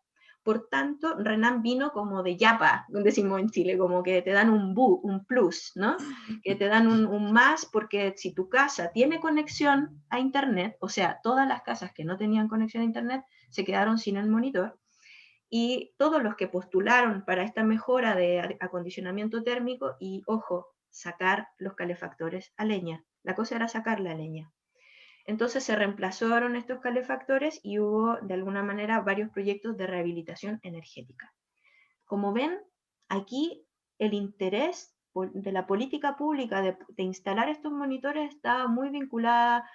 Por tanto, RENAM vino como de yapa, decimos en Chile, como que te dan un plus, ¿no? Que te dan un más, porque si tu casa tiene conexión a Internet, o sea, todas las casas que no tenían conexión a Internet se quedaron sin el monitor, y todos los que postularon para esta mejora de acondicionamiento térmico, y ojo, sacar los calefactores a leña. La cosa era sacar la leña. Entonces se reemplazaron estos calefactores y hubo de alguna manera varios proyectos de rehabilitación energética. Como ven, aquí el interés de la política pública de instalar estos monitores estaba muy vinculada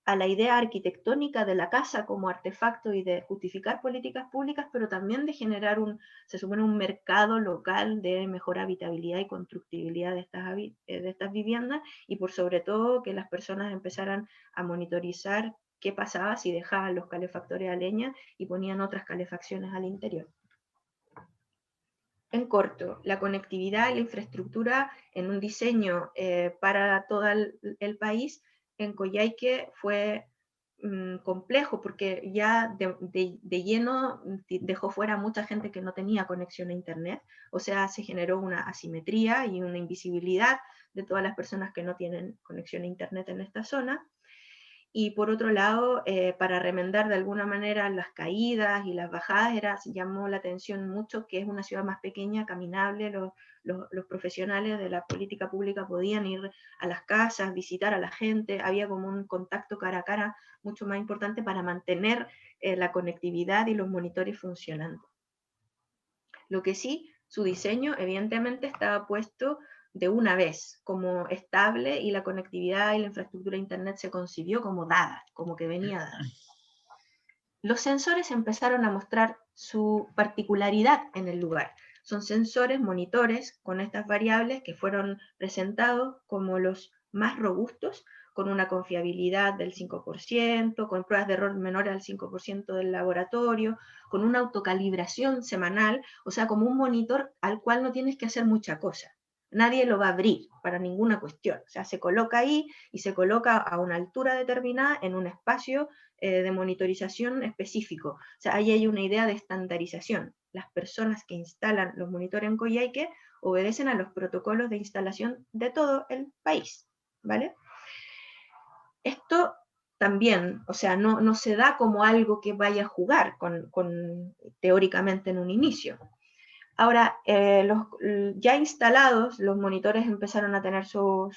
a la idea arquitectónica de la casa como artefacto y de justificar políticas públicas, pero también de generar se supone, un mercado local de mejor habitabilidad y constructibilidad de estas viviendas, y por sobre todo que las personas empezaran a monitorizar qué pasaba si dejaban los calefactores a leña y ponían otras calefacciones al interior. En corto, la conectividad y la infraestructura en un diseño para todo el país en Coyhaique fue complejo, porque ya de lleno dejó fuera a mucha gente que no tenía conexión a internet, o sea, se generó una asimetría y una invisibilidad de todas las personas que no tienen conexión a internet en esta zona. Y por otro lado, para remendar de alguna manera las caídas y las bajadas, llamó la atención mucho que es una ciudad más pequeña, caminable, los profesionales de la política pública podían ir a las casas, visitar a la gente, había como un contacto cara a cara mucho más importante para mantener la conectividad y los monitores funcionando. Lo que sí, su diseño evidentemente estaba puesto de una vez, como estable, y la conectividad y la infraestructura de internet se concibió como dada, como que venía dada. Los sensores empezaron a mostrar su particularidad en el lugar. Son sensores, monitores, con estas variables que fueron presentados como los más robustos, con una confiabilidad del 5%, con pruebas de error menores al 5% del laboratorio, con una autocalibración semanal, o sea, como un monitor al cual no tienes que hacer mucha cosa. Nadie lo va a abrir para ninguna cuestión. O sea, se coloca ahí y se coloca a una altura determinada en un espacio de monitorización específico. O sea, ahí hay una idea de estandarización. Las personas que instalan los monitores en Coyhaique obedecen a los protocolos de instalación de todo el país, ¿vale? Esto también, o sea, no se da como algo que vaya a jugar teóricamente en un inicio. Ahora, ya instalados, los monitores empezaron a tener su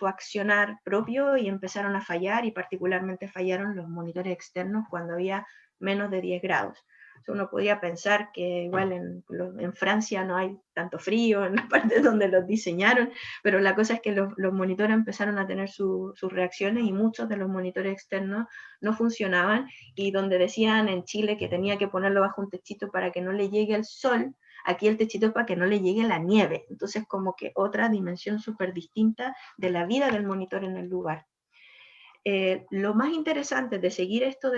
accionar propio y empezaron a fallar, y particularmente fallaron los monitores externos cuando había menos de 10 grados. Uno podría pensar que igual en Francia no hay tanto frío, en las partes donde los diseñaron, pero la cosa es que los monitores empezaron a tener sus reacciones, y muchos de los monitores externos no funcionaban, y donde decían en Chile que tenía que ponerlo bajo un techito para que no le llegue el sol, aquí el techito es para que no le llegue la nieve. Entonces, como que otra dimensión súper distinta de la vida del monitor en el lugar. Lo más interesante de seguir esto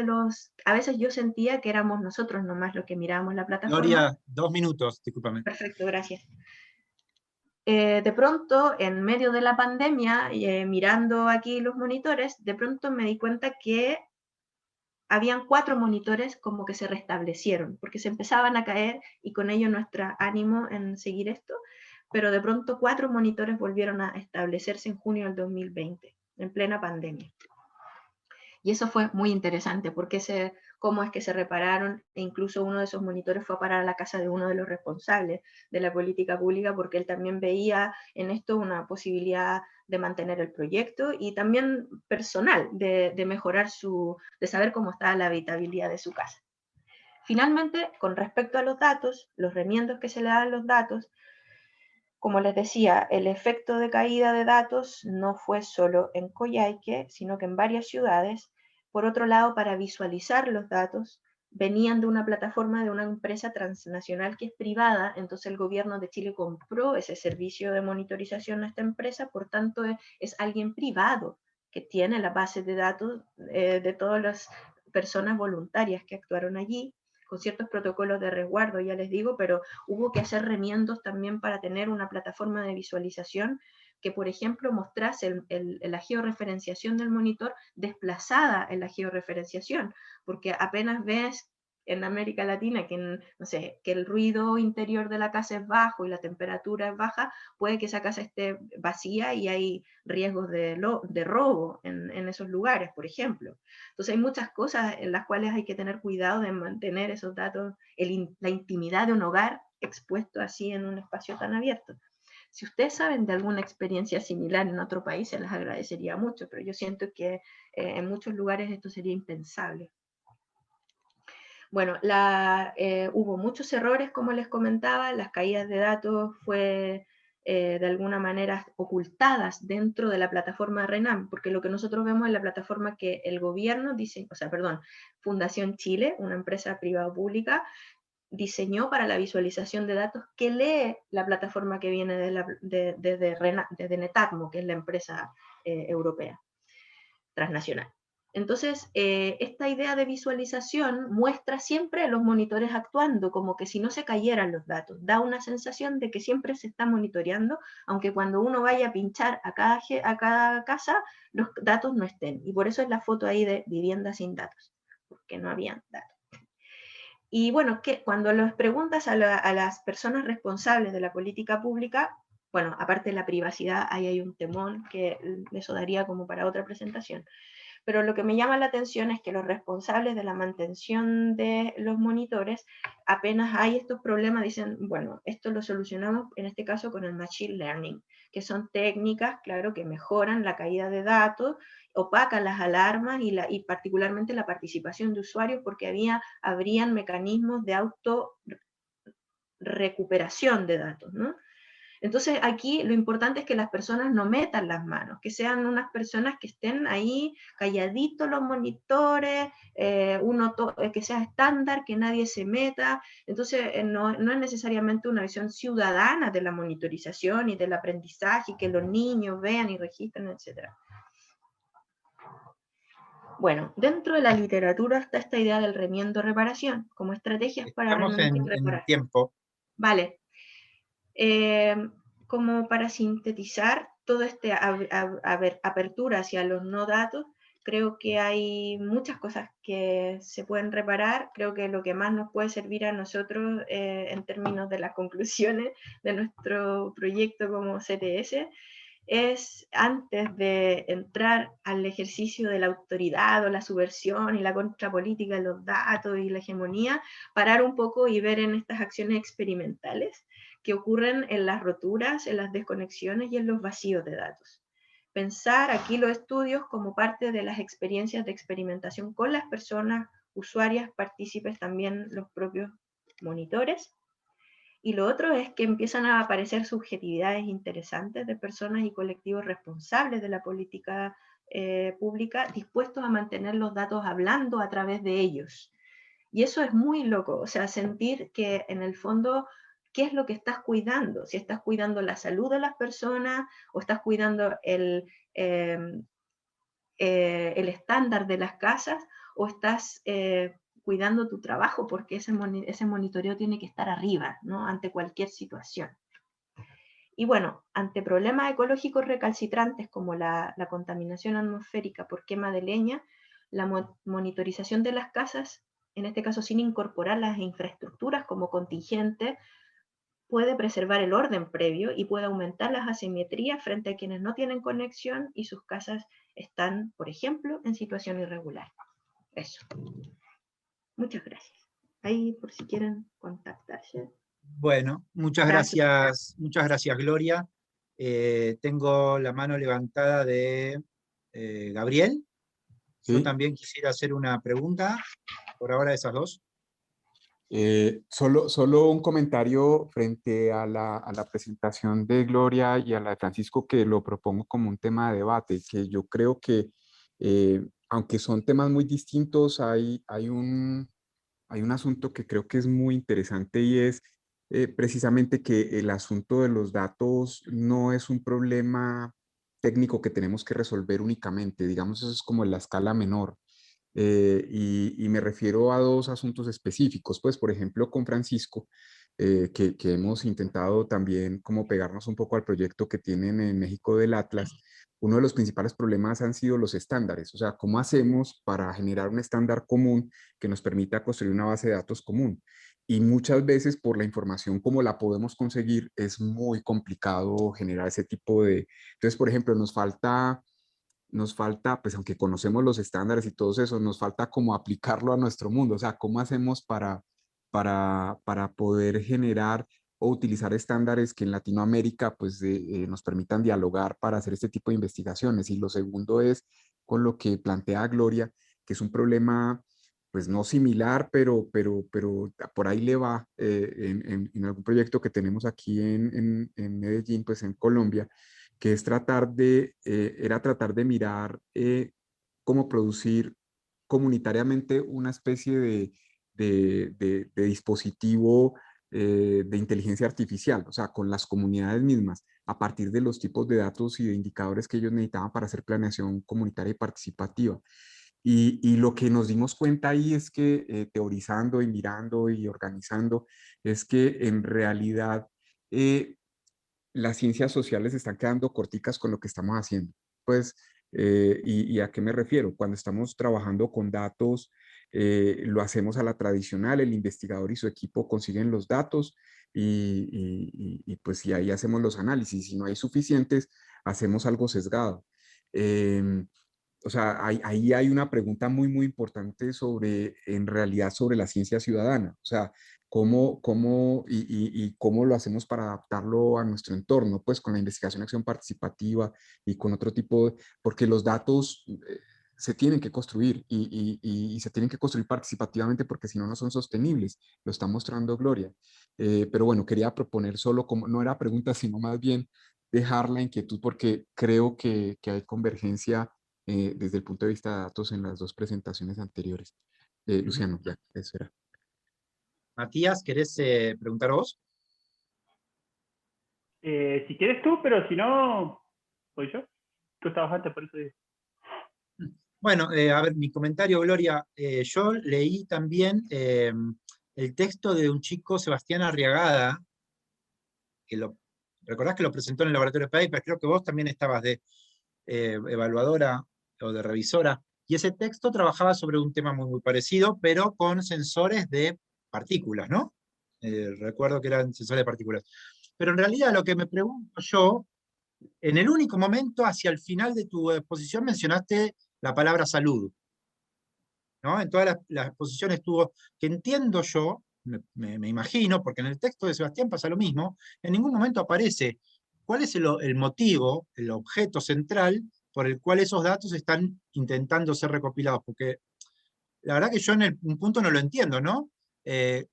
a veces yo sentía que éramos nosotros nomás los que mirábamos la plataforma. Gloria, 2 minutos, discúlpame. Perfecto, gracias. De pronto, en medio de la pandemia, mirando aquí los monitores, de pronto me di cuenta que habían 4 monitores como que se restablecieron, porque se empezaban a caer, y con ello nuestro ánimo en seguir esto, pero de pronto 4 monitores volvieron a establecerse en junio del 2020, en plena pandemia. Y eso fue muy interesante, porque cómo es que se repararon, e incluso uno de esos monitores fue a parar a la casa de uno de los responsables de la política pública, porque él también veía en esto una posibilidad de mantener el proyecto, y también personal, de mejorar de saber cómo estaba la habitabilidad de su casa. Finalmente, con respecto a los datos, los remiendos que se le dan a los datos, como les decía, el efecto de caída de datos no fue solo en Coyhaique, sino que en varias ciudades. Por otro lado, para visualizar los datos, venían de una plataforma de una empresa transnacional que es privada, entonces el gobierno de Chile compró ese servicio de monitorización a esta empresa, por tanto es alguien privado que tiene la base de datos de todas las personas voluntarias que actuaron allí, con ciertos protocolos de resguardo, ya les digo, pero hubo que hacer remiendos también para tener una plataforma de visualización que, por ejemplo, mostrase la georreferenciación del monitor desplazada en la georreferenciación, porque apenas ves en América Latina que, no sé, que el ruido interior de la casa es bajo y la temperatura es baja, puede que esa casa esté vacía y hay riesgos de robo en esos lugares, por ejemplo. Entonces hay muchas cosas en las cuales hay que tener cuidado de mantener esos datos, la intimidad de un hogar expuesto así en un espacio tan abierto. Si ustedes saben de alguna experiencia similar en otro país, se les agradecería mucho, pero yo siento que en muchos lugares esto sería impensable. Bueno, hubo muchos errores, como les comentaba, las caídas de datos fue de alguna manera ocultadas dentro de la plataforma de RENAM, porque lo que nosotros vemos en la plataforma que el gobierno dice, o sea, perdón, Fundación Chile, una empresa privada pública, diseñó para la visualización de datos, que lee la plataforma que viene desde Netatmo, que es la empresa europea transnacional. Entonces, esta idea de visualización muestra siempre a los monitores actuando, como que si no se cayeran los datos. Da una sensación de que siempre se está monitoreando, aunque cuando uno vaya a pinchar a cada casa, los datos no estén. Y por eso es la foto ahí de vivienda sin datos, porque no habían datos. Y bueno, que cuando les preguntas a las personas responsables de la política pública, bueno, aparte de la privacidad, ahí hay un temón que eso daría como para otra presentación. Pero lo que me llama la atención es que los responsables de la mantención de los monitores, apenas hay estos problemas, dicen, bueno, esto lo solucionamos en este caso con el Machine Learning, que son técnicas, claro, que mejoran la caída de datos, opacan las alarmas y particularmente la participación de usuarios, porque habrían mecanismos de recuperación de datos, ¿no? Entonces aquí lo importante es que las personas no metan las manos, que sean unas personas que estén ahí calladitos los monitores, que sea estándar, que nadie se meta. Entonces no es necesariamente una visión ciudadana de la monitorización y del aprendizaje, que los niños vean y registren, etc. Bueno, dentro de la literatura está esta idea del remiendo-reparación, como estrategias para Estamos remendar y en reparar. tiempo. Vale. Como para sintetizar todo este apertura hacia los no datos, creo que hay muchas cosas que se pueden reparar. Creo que lo que más nos puede servir a nosotros en términos de las conclusiones de nuestro proyecto como CTS es, antes de entrar al ejercicio de la autoridad o la subversión y la contrapolítica de los datos y la hegemonía, parar un poco y ver en estas acciones experimentales que ocurren en las roturas, en las desconexiones y en los vacíos de datos. Pensar aquí los estudios como parte de las experiencias de experimentación con las personas, usuarias, partícipes, también los propios monitores. Y lo otro es que empiezan a aparecer subjetividades interesantes de personas y colectivos responsables de la política pública, dispuestos a mantener los datos hablando a través de ellos. Y eso es muy loco, o sea, sentir que en el fondo, ¿qué es lo que estás cuidando? Si estás cuidando la salud de las personas o estás cuidando el estándar de las casas o estás cuidando tu trabajo, porque ese monitoreo tiene que estar arriba, ¿no? Ante cualquier situación. Y bueno, ante problemas ecológicos recalcitrantes como la contaminación atmosférica por quema de leña, la monitorización de las casas, en este caso sin incorporar las infraestructuras como contingente, puede preservar el orden previo y puede aumentar las asimetrías frente a quienes no tienen conexión y sus casas están, por ejemplo, en situación irregular. Eso. Muchas gracias. Ahí por si quieren contactarse. Bueno, muchas gracias Gloria. Tengo la mano levantada de Gabriel. ¿Sí? Yo también quisiera hacer una pregunta, por ahora esas dos. Solo un comentario frente a la presentación de Gloria y a la de Francisco, que lo propongo como un tema de debate, que yo creo que, aunque son temas muy distintos, hay un asunto que creo que es muy interesante y es precisamente que el asunto de los datos no es un problema técnico que tenemos que resolver únicamente, digamos, eso es como en la escala menor. Y me refiero a dos asuntos específicos, pues por ejemplo con Francisco, que hemos intentado también como pegarnos un poco al proyecto que tienen en México del Atlas. Uno de los principales problemas han sido los estándares, o sea, ¿cómo hacemos para generar un estándar común que nos permita construir una base de datos común? Y muchas veces por la información como la podemos conseguir es muy complicado generar ese tipo de... Entonces, por ejemplo, nos falta, pues aunque conocemos los estándares y todo eso, nos falta como aplicarlo a nuestro mundo, o sea, cómo hacemos para poder generar o utilizar estándares que en Latinoamérica pues nos permitan dialogar para hacer este tipo de investigaciones. Y lo segundo es con lo que plantea Gloria, que es un problema pues no similar, pero por ahí le va en algún proyecto que tenemos aquí en Medellín, pues en Colombia, que es era tratar de mirar cómo producir comunitariamente una especie de dispositivo de inteligencia artificial, o sea, con las comunidades mismas, a partir de los tipos de datos y de indicadores que ellos necesitaban para hacer planeación comunitaria y participativa. Y lo que nos dimos cuenta ahí es que teorizando y mirando y organizando, es que en realidad las ciencias sociales están quedando corticas con lo que estamos haciendo. Pues, ¿y a qué me refiero? Cuando estamos trabajando con datos, lo hacemos a la tradicional, el investigador y su equipo consiguen los datos pues y ahí hacemos los análisis. Si no hay suficientes, hacemos algo sesgado. O sea, ahí hay una pregunta muy, muy importante sobre, en realidad, sobre la ciencia ciudadana. O sea, y cómo lo hacemos para adaptarlo a nuestro entorno, pues con la investigación, acción participativa y con otro tipo, porque los datos se tienen que construir y se tienen que construir participativamente porque si no, no son sostenibles. Lo está mostrando Gloria. Pero bueno, quería proponer solo, como no era pregunta, sino más bien dejar la inquietud porque creo que hay convergencia desde el punto de vista de datos en las dos presentaciones anteriores. Luciano, ya, eso era. Matías, ¿querés preguntar vos? Si quieres tú, pero si no, voy yo. Tú estabas antes, por eso digo. Bueno, a ver, mi comentario, Gloria. Yo leí también el texto de un chico, Sebastián Arriagada, recordás que lo presentó en el laboratorio de Paper, creo que vos también estabas de evaluadora o de revisora, y ese texto trabajaba sobre un tema muy, muy parecido, pero con sensores de partículas, ¿no? Recuerdo que eran sensores de partículas. Pero en realidad lo que me pregunto yo, en el único momento hacia el final de tu exposición mencionaste la palabra salud, ¿no? En todas las exposiciones estuvo, que entiendo yo, me imagino, porque en el texto de Sebastián pasa lo mismo, en ningún momento aparece cuál es el motivo, el objeto central por el cual esos datos están intentando ser recopilados, porque la verdad que yo en un punto no lo entiendo, ¿no?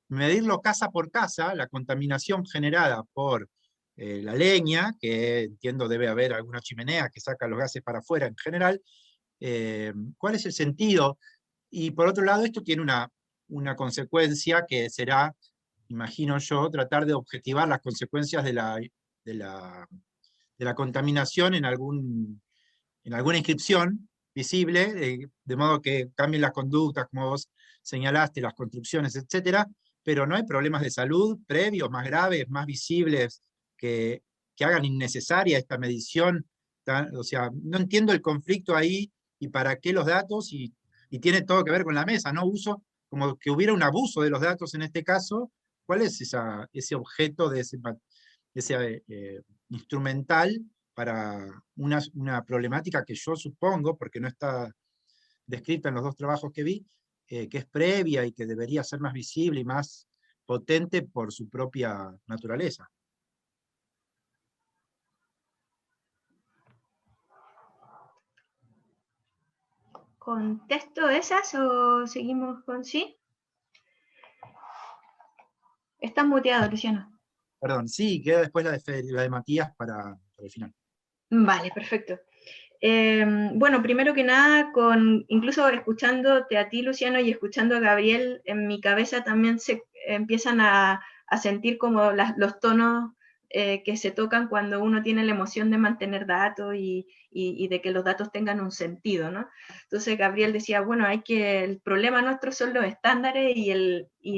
Medirlo casa por casa, la contaminación generada por la leña, que entiendo debe haber alguna chimenea que saca los gases para afuera en general, ¿cuál es el sentido? Y por otro lado, esto tiene una consecuencia que será, imagino yo, tratar de objetivar las consecuencias de la contaminación en alguna inscripción visible, de modo que cambien las conductas, como vos señalaste, las construcciones, etcétera, pero no hay problemas de salud previos, más graves, más visibles, que hagan innecesaria esta medición. O sea, no entiendo el conflicto ahí y para qué los datos, y tiene todo que ver con la mesa, ¿no? Como que hubiera un abuso de los datos en este caso. ¿Cuál es ese objeto de ese instrumental para una problemática que yo supongo, porque no está descrita en los dos trabajos que vi, que es previa y que debería ser más visible y más potente por su propia naturaleza? ¿Contesto esas o seguimos con sí? Estás muteado, Luciano. Perdón, sí, queda después la de Matías para el final. Vale, perfecto. Bueno, primero que nada, incluso escuchándote a ti, Luciano, y escuchando a Gabriel, en mi cabeza también se empiezan a sentir como los tonos que se tocan cuando uno tiene la emoción de mantener datos y de que los datos tengan un sentido, ¿no? Entonces Gabriel decía, bueno, el problema nuestro son los estándares y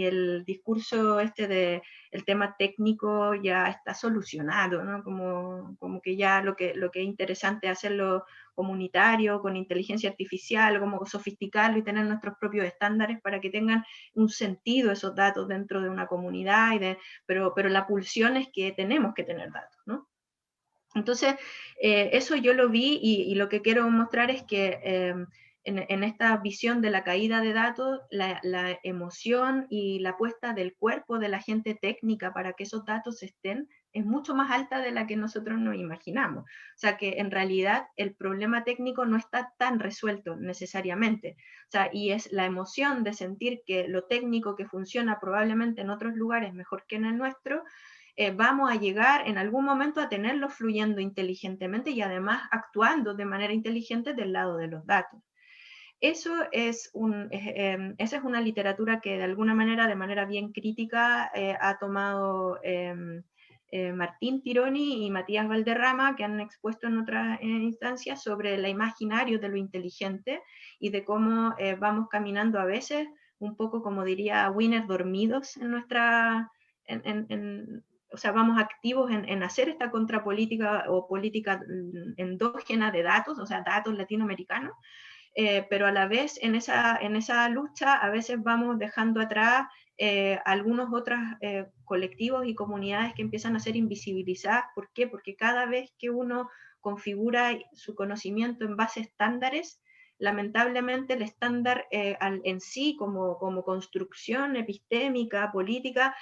el discurso el tema técnico ya está solucionado, ¿no? Como que ya lo que es interesante es hacerlo comunitario, con inteligencia artificial, como sofisticarlo y tener nuestros propios estándares para que tengan un sentido esos datos dentro de una comunidad, pero la pulsión es que tenemos que tener datos, ¿no? Entonces, eso yo lo vi y lo que quiero mostrar es que en esta visión de la caída de datos, la emoción y la puesta del cuerpo de la gente técnica para que esos datos estén es mucho más alta de la que nosotros nos imaginamos. O sea que en realidad el problema técnico no está tan resuelto necesariamente. O sea, y es la emoción de sentir que lo técnico que funciona probablemente en otros lugares mejor que en el nuestro, vamos a llegar en algún momento a tenerlo fluyendo inteligentemente y además actuando de manera inteligente del lado de los datos. Esa es una literatura que de alguna manera, de manera bien crítica, ha tomado Martín Tironi y Matías Valderrama, que han expuesto en otras instancias sobre el imaginario de lo inteligente y de cómo vamos caminando a veces, un poco como diría Wiener, dormidos en nuestra... o sea, vamos activos en hacer esta contrapolítica o política endógena de datos, o sea, datos latinoamericanos, pero a la vez en esa lucha a veces vamos dejando atrás algunos otros colectivos y comunidades que empiezan a ser invisibilizadas. ¿Por qué? Porque cada vez que uno configura su conocimiento en base a estándares, lamentablemente el estándar en sí, como construcción epistémica, política,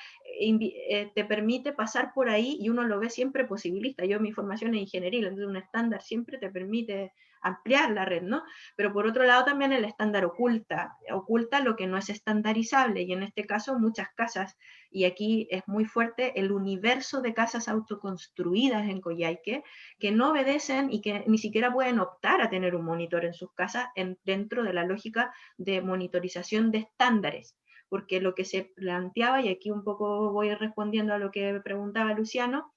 te permite pasar por ahí y uno lo ve siempre posibilista. Yo mi formación es ingenieril, entonces un estándar siempre te permite ampliar la red, ¿no? Pero por otro lado también el estándar oculta lo que no es estandarizable, y en este caso muchas casas, y aquí es muy fuerte el universo de casas autoconstruidas en Coyhaique, que no obedecen y que ni siquiera pueden optar a tener un monitor en sus casas dentro de la lógica de monitorización de estándares. Porque lo que se planteaba, y aquí un poco voy respondiendo a lo que preguntaba Luciano,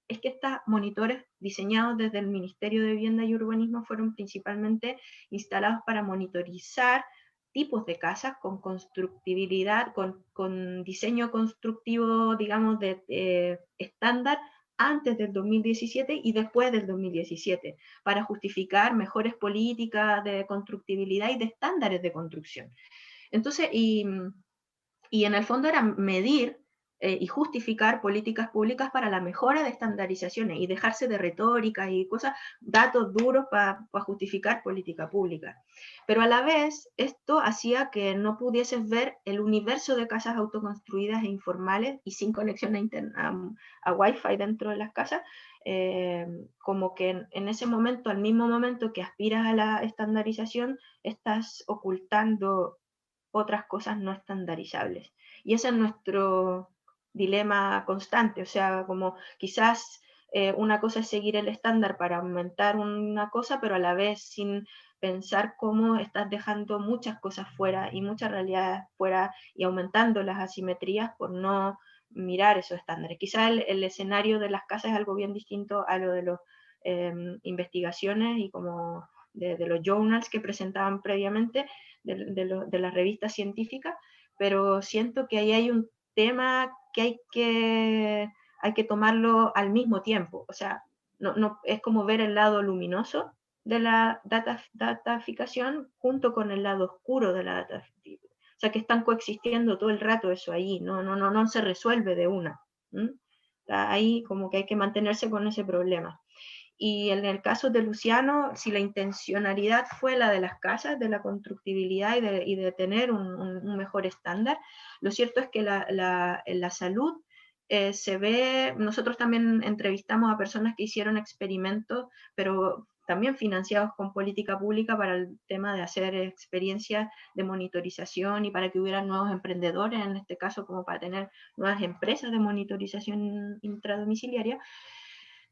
es que estos monitores diseñados desde el Ministerio de Vivienda y Urbanismo fueron principalmente instalados para monitorizar tipos de casas con constructibilidad, con diseño constructivo, digamos, de estándar antes del 2017 y después del 2017, para justificar mejores políticas de constructibilidad y de estándares de construcción. Entonces, y en el fondo era medir y justificar políticas públicas para la mejora de estandarizaciones y dejarse de retórica y cosas, datos duros para justificar política pública. Pero a la vez, esto hacía que no pudieses ver el universo de casas autoconstruidas e informales y sin conexión a Wi-Fi dentro de las casas, como que en ese momento, al mismo momento que aspiras a la estandarización, estás ocultando otras cosas no estandarizables. Y ese es nuestro dilema constante, o sea, como quizás una cosa es seguir el estándar para aumentar una cosa, pero a la vez sin pensar cómo estás dejando muchas cosas fuera y muchas realidades fuera y aumentando las asimetrías por no mirar esos estándares. Quizás el escenario de las casas es algo bien distinto a lo de las investigaciones y como de los journals que presentaban previamente, de las revistas científicas, pero siento que ahí hay un tema que hay que tomarlo al mismo tiempo. O sea, no, es como ver el lado luminoso de la dataficación junto con el lado oscuro de la dataficación. O sea, que están coexistiendo todo el rato eso ahí, no se resuelve de una. Ahí como que hay que mantenerse con ese problema. Y en el caso de Luciano, si la intencionalidad fue la de las casas, de la constructibilidad y de tener un mejor estándar, lo cierto es que en la salud se ve, nosotros también entrevistamos a personas que hicieron experimentos, pero también financiados con política pública para el tema de hacer experiencias de monitorización y para que hubiera nuevos emprendedores, en este caso como para tener nuevas empresas de monitorización intradomiciliaria.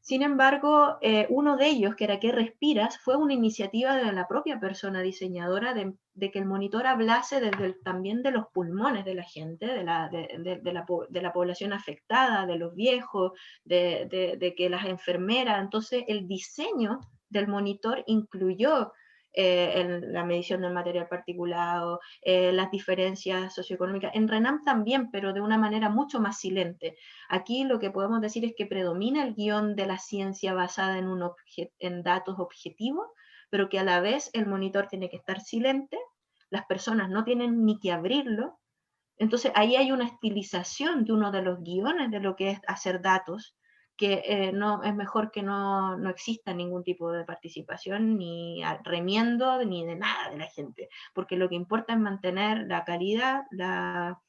Sin embargo, uno de ellos, que era ¿Qué respiras?, fue una iniciativa de la propia persona diseñadora de que el monitor hablase también de los pulmones de la gente, de la población afectada, de los viejos, de que las enfermeras. Entonces, el diseño del monitor incluyó la medición del material particulado, las diferencias socioeconómicas. En RENAM también, pero de una manera mucho más silente. Aquí lo que podemos decir es que predomina el guión de la ciencia basada en datos objetivos, pero que a la vez el monitor tiene que estar silente, las personas no tienen ni que abrirlo. Entonces ahí hay una estilización de uno de los guiones de lo que es hacer datos, que no, es mejor que no exista ningún tipo de participación, ni remiendo, ni de nada de la gente, porque lo que importa es mantener la calidad, ya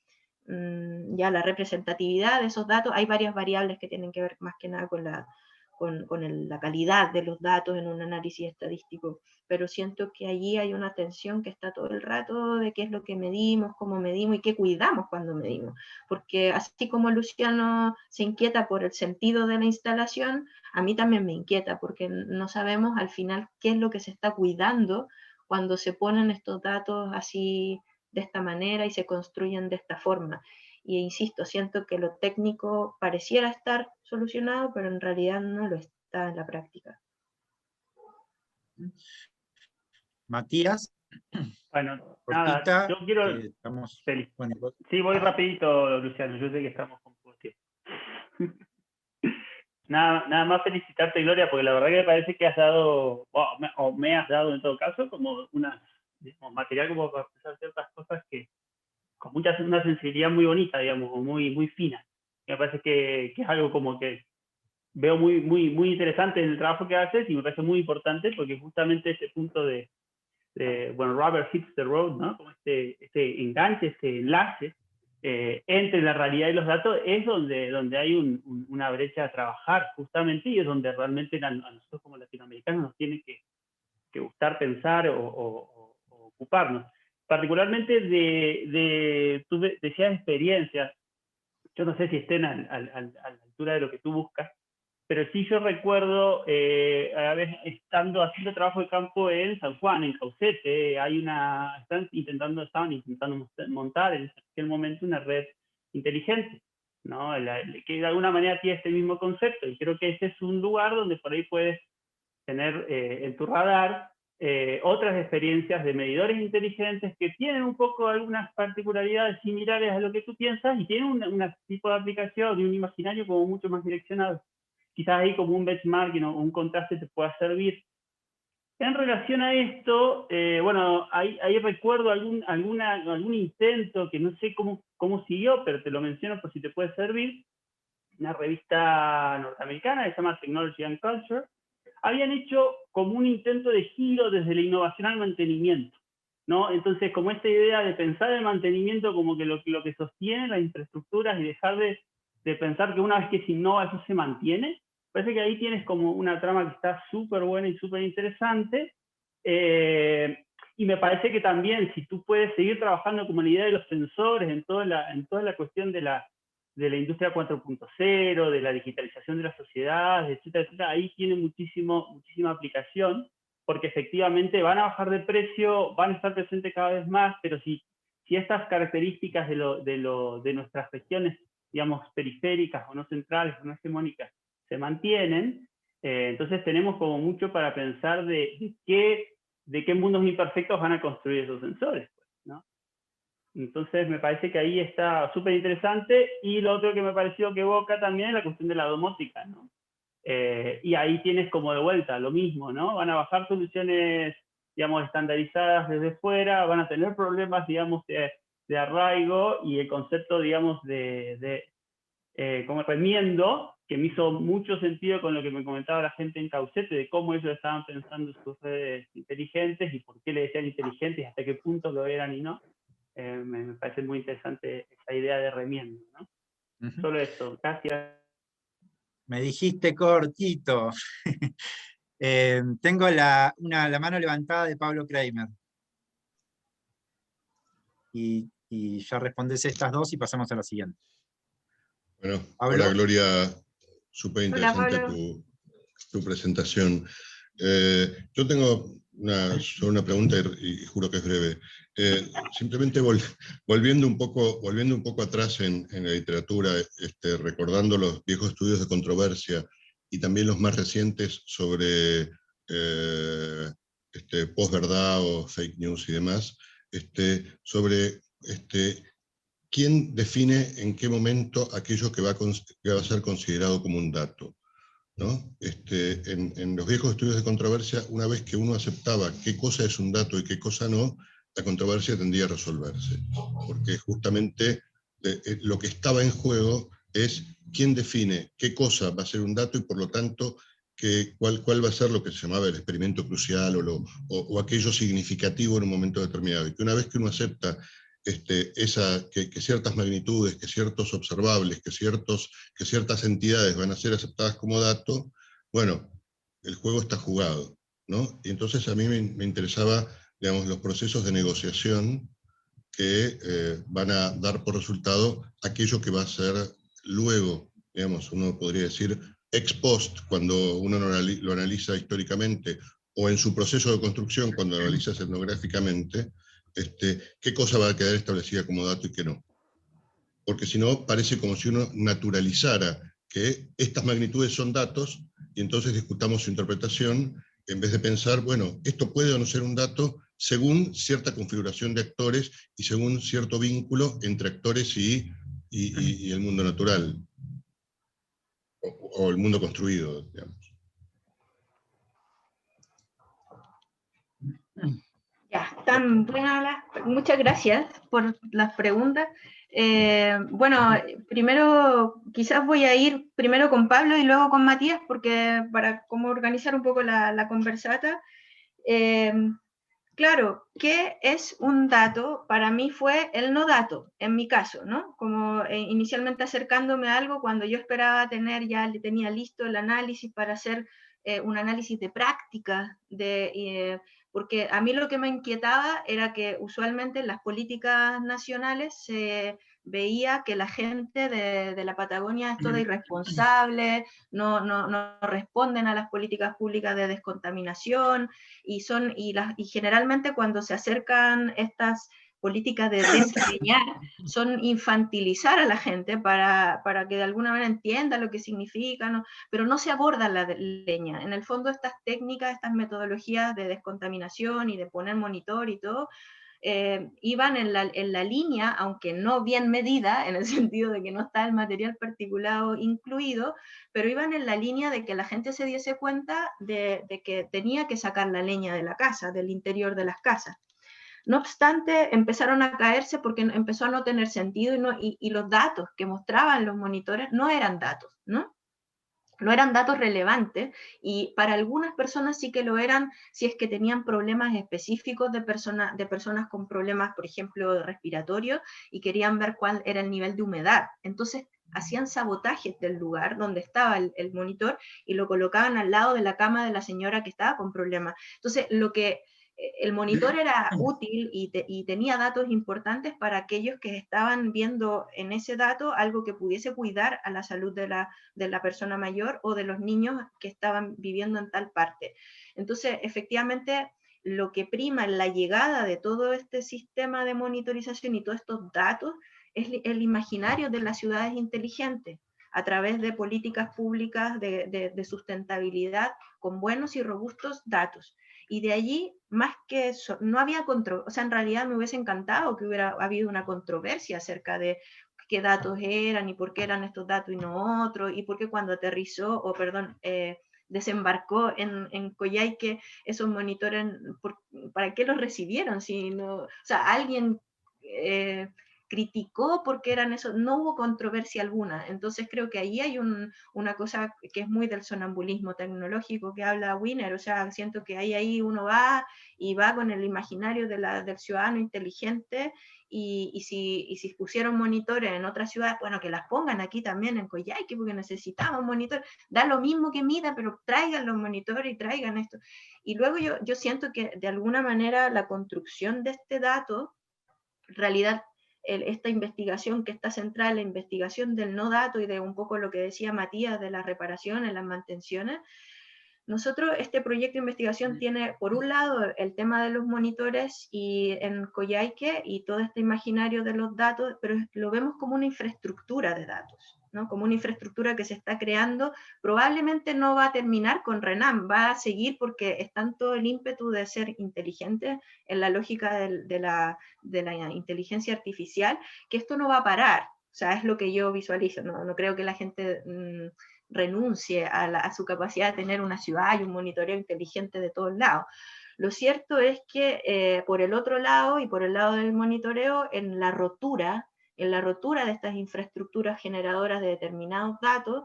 la representatividad de esos datos. Hay varias variables que tienen que ver más que nada con la calidad de los datos en un análisis estadístico, pero siento que allí hay una tensión que está todo el rato de qué es lo que medimos, cómo medimos y qué cuidamos cuando medimos, porque así como Luciano se inquieta por el sentido de la instalación, a mí también me inquieta, porque no sabemos al final qué es lo que se está cuidando cuando se ponen estos datos así de esta manera y se construyen de esta forma. Y insisto, siento que lo técnico pareciera estar solucionado, pero en realidad no lo está en la práctica. Matías, Bueno, cortita, nada, yo quiero... estamos... Feliz. Bueno, Sí, voy rapidito, Luciano, yo sé que estamos con poco tiempo. Nada más felicitarte, Gloria, porque la verdad que me parece que has dado, o me has dado en todo caso, como material como para pensar ciertas cosas que con una sensibilidad muy bonita, digamos, muy fina. Me parece que es algo como que veo muy interesante en el trabajo que haces y me parece muy importante porque justamente ese punto de bueno, rubber hits the road, ¿no? Como este enganche, este enlace entre la realidad y los datos es donde hay una brecha a trabajar justamente, y es donde realmente a nosotros como latinoamericanos nos tiene que gustar pensar o ocuparnos. Particularmente tú decías experiencias, yo no sé si estén a la altura de lo que tú buscas, pero sí yo recuerdo a veces estando haciendo trabajo de campo en San Juan, en Caucete, estaban intentando montar en aquel momento una red inteligente, ¿no? Que de alguna manera tiene este mismo concepto, y creo que ese es un lugar donde por ahí puedes tener en tu radar otras experiencias de medidores inteligentes que tienen un poco algunas particularidades similares a lo que tú piensas y tienen un tipo de aplicación y un imaginario como mucho más direccionado. Quizás ahí como un benchmarking o un contraste te pueda servir. En relación a esto, bueno, ahí recuerdo algún intento que no sé cómo siguió, pero te lo menciono por si te puede servir. Una revista norteamericana que se llama Technology and Culture, habían hecho como un intento de giro desde la innovación al mantenimiento, ¿no? Entonces, como esta idea de pensar el mantenimiento como que lo que sostiene las infraestructuras y dejar de pensar que una vez que se innova eso se mantiene, parece que ahí tienes como una trama que está súper buena y súper interesante, y me parece que también si tú puedes seguir trabajando como la idea de los sensores en toda la cuestión de la industria 4.0, de la digitalización de las sociedades, etcétera, etcétera, ahí tiene muchísima aplicación, porque efectivamente van a bajar de precio, van a estar presentes cada vez más, pero si estas características de nuestras regiones, digamos, periféricas o no centrales o no hegemónicas, se mantienen, entonces tenemos como mucho para pensar de qué mundos imperfectos van a construir esos sensores, ¿no? Entonces me parece que ahí está súper interesante, y lo otro que me pareció que evoca también es la cuestión de la domótica, ¿no? Y ahí tienes como de vuelta lo mismo, ¿no? Van a bajar soluciones, digamos, estandarizadas desde fuera, van a tener problemas, digamos, de arraigo, y el concepto, digamos, como remiendo, que me hizo mucho sentido con lo que me comentaba la gente en Caucete, de cómo ellos estaban pensando sus redes inteligentes y por qué le decían inteligentes y hasta qué punto lo eran y no. Me parece muy interesante esa idea de remiendo, ¿no? Solo esto, gracias. Me dijiste cortito. Tengo la mano levantada de Pablo Kramer. Y ya respondes estas dos y pasamos a la siguiente. Bueno, ¿Pablo? hola Gloria, súper interesante Hola, tu presentación. Yo tengo solo una pregunta y juro que es breve. Simplemente volviendo un poco atrás en la literatura, recordando los viejos estudios de controversia y también los más recientes sobre posverdad o fake news y demás, sobre quién define en qué momento aquello que va a ser considerado como un dato, ¿no? En los viejos estudios de controversia, una vez que uno aceptaba qué cosa es un dato y qué cosa no, la controversia tendía a resolverse, porque justamente lo que estaba en juego es quién define qué cosa va a ser un dato y por lo tanto cuál va a ser lo que se llamaba el experimento crucial o aquello significativo en un momento determinado. Y que una vez que uno acepta que ciertas magnitudes, que ciertos observables, que ciertas entidades van a ser aceptadas como dato, bueno, el juego está jugado, ¿no? Y entonces a mí me interesaba, digamos, los procesos de negociación que van a dar por resultado aquello que va a ser luego, digamos, uno podría decir ex post, cuando uno lo analiza históricamente, o en su proceso de construcción, cuando lo analiza etnográficamente, qué cosa va a quedar establecida como dato y qué no. Porque si no, parece como si uno naturalizara que estas magnitudes son datos, y entonces discutamos su interpretación, en vez de pensar, bueno, esto puede o no ser un dato, según cierta configuración de actores y según cierto vínculo entre actores y el mundo natural, o el mundo construido, digamos. Ya, tan buenas muchas gracias por las preguntas. Bueno, primero quizás voy a ir primero con Pablo y luego con Matías, porque para como organizar un poco la conversata. Claro, ¿qué es un dato? Para mí fue el no dato, en mi caso, ¿no? Como inicialmente acercándome a algo cuando yo esperaba tener, ya tenía listo el análisis para hacer un análisis de práctica, porque a mí lo que me inquietaba era que usualmente en las políticas nacionales se veía que la gente de la Patagonia es toda irresponsable, no responden a las políticas públicas de descontaminación, y generalmente cuando se acercan estas políticas de desleñar, son infantilizar a la gente para que de alguna manera entienda lo que significa, ¿no? Pero no se aborda la leña. En el fondo estas técnicas, estas metodologías de descontaminación y de poner monitor y todo, iban en la línea, aunque no bien medida, en el sentido de que no está el material particulado incluido, pero iban en la línea de que la gente se diese cuenta de que tenía que sacar la leña de la casa, del interior de las casas. No obstante, empezaron a caerse porque empezó a no tener sentido y los datos que mostraban los monitores no eran datos, ¿no? No eran datos relevantes, y para algunas personas sí que lo eran si es que tenían problemas específicos de personas con problemas, por ejemplo, respiratorios, y querían ver cuál era el nivel de humedad. Entonces hacían sabotajes del lugar donde estaba el monitor y lo colocaban al lado de la cama de la señora que estaba con problemas. Entonces el monitor era útil y tenía datos importantes para aquellos que estaban viendo en ese dato algo que pudiese cuidar a la salud de la persona mayor o de los niños que estaban viviendo en tal parte. Entonces, efectivamente, lo que prima en la llegada de todo este sistema de monitorización y todos estos datos es el imaginario de las ciudades inteligentes, a través de políticas públicas de sustentabilidad con buenos y robustos datos. Y de allí, más que eso, no había o sea, en realidad me hubiese encantado que hubiera habido una controversia acerca de qué datos eran y por qué eran estos datos y no otros, y por qué cuando aterrizó, desembarcó en Coyhaique esos monitores, ¿para qué los recibieron? Si no, o sea, alguien criticó porque eran esos, no hubo controversia alguna. Entonces creo que ahí hay una cosa que es muy del sonambulismo tecnológico que habla Wiener, o sea, siento que ahí uno va con el imaginario del ciudadano inteligente, y si pusieron monitores en otras ciudades, bueno, que las pongan aquí también en Coyhaique, porque necesitamos monitores, da lo mismo que mida, pero traigan los monitores y traigan esto. Y luego yo siento que de alguna manera la construcción de este dato, en realidad esta investigación que está centrada en la investigación del no dato y de un poco lo que decía Matías de las reparaciones, las mantenciones, nosotros este proyecto de investigación tiene por un lado el tema de los monitores y en Coyhaique y todo este imaginario de los datos, pero lo vemos como una infraestructura de datos, ¿no? Como una infraestructura que se está creando, probablemente no va a terminar con RENAM, va a seguir porque es tanto el ímpetu de ser inteligente en la lógica de la inteligencia artificial, que esto no va a parar. O sea, es lo que yo visualizo, no creo que la gente renuncie a su capacidad de tener una ciudad y un monitoreo inteligente de todos lados. Lo cierto es que por el otro lado y por el lado del monitoreo, en la rotura en la rotura de estas infraestructuras generadoras de determinados datos,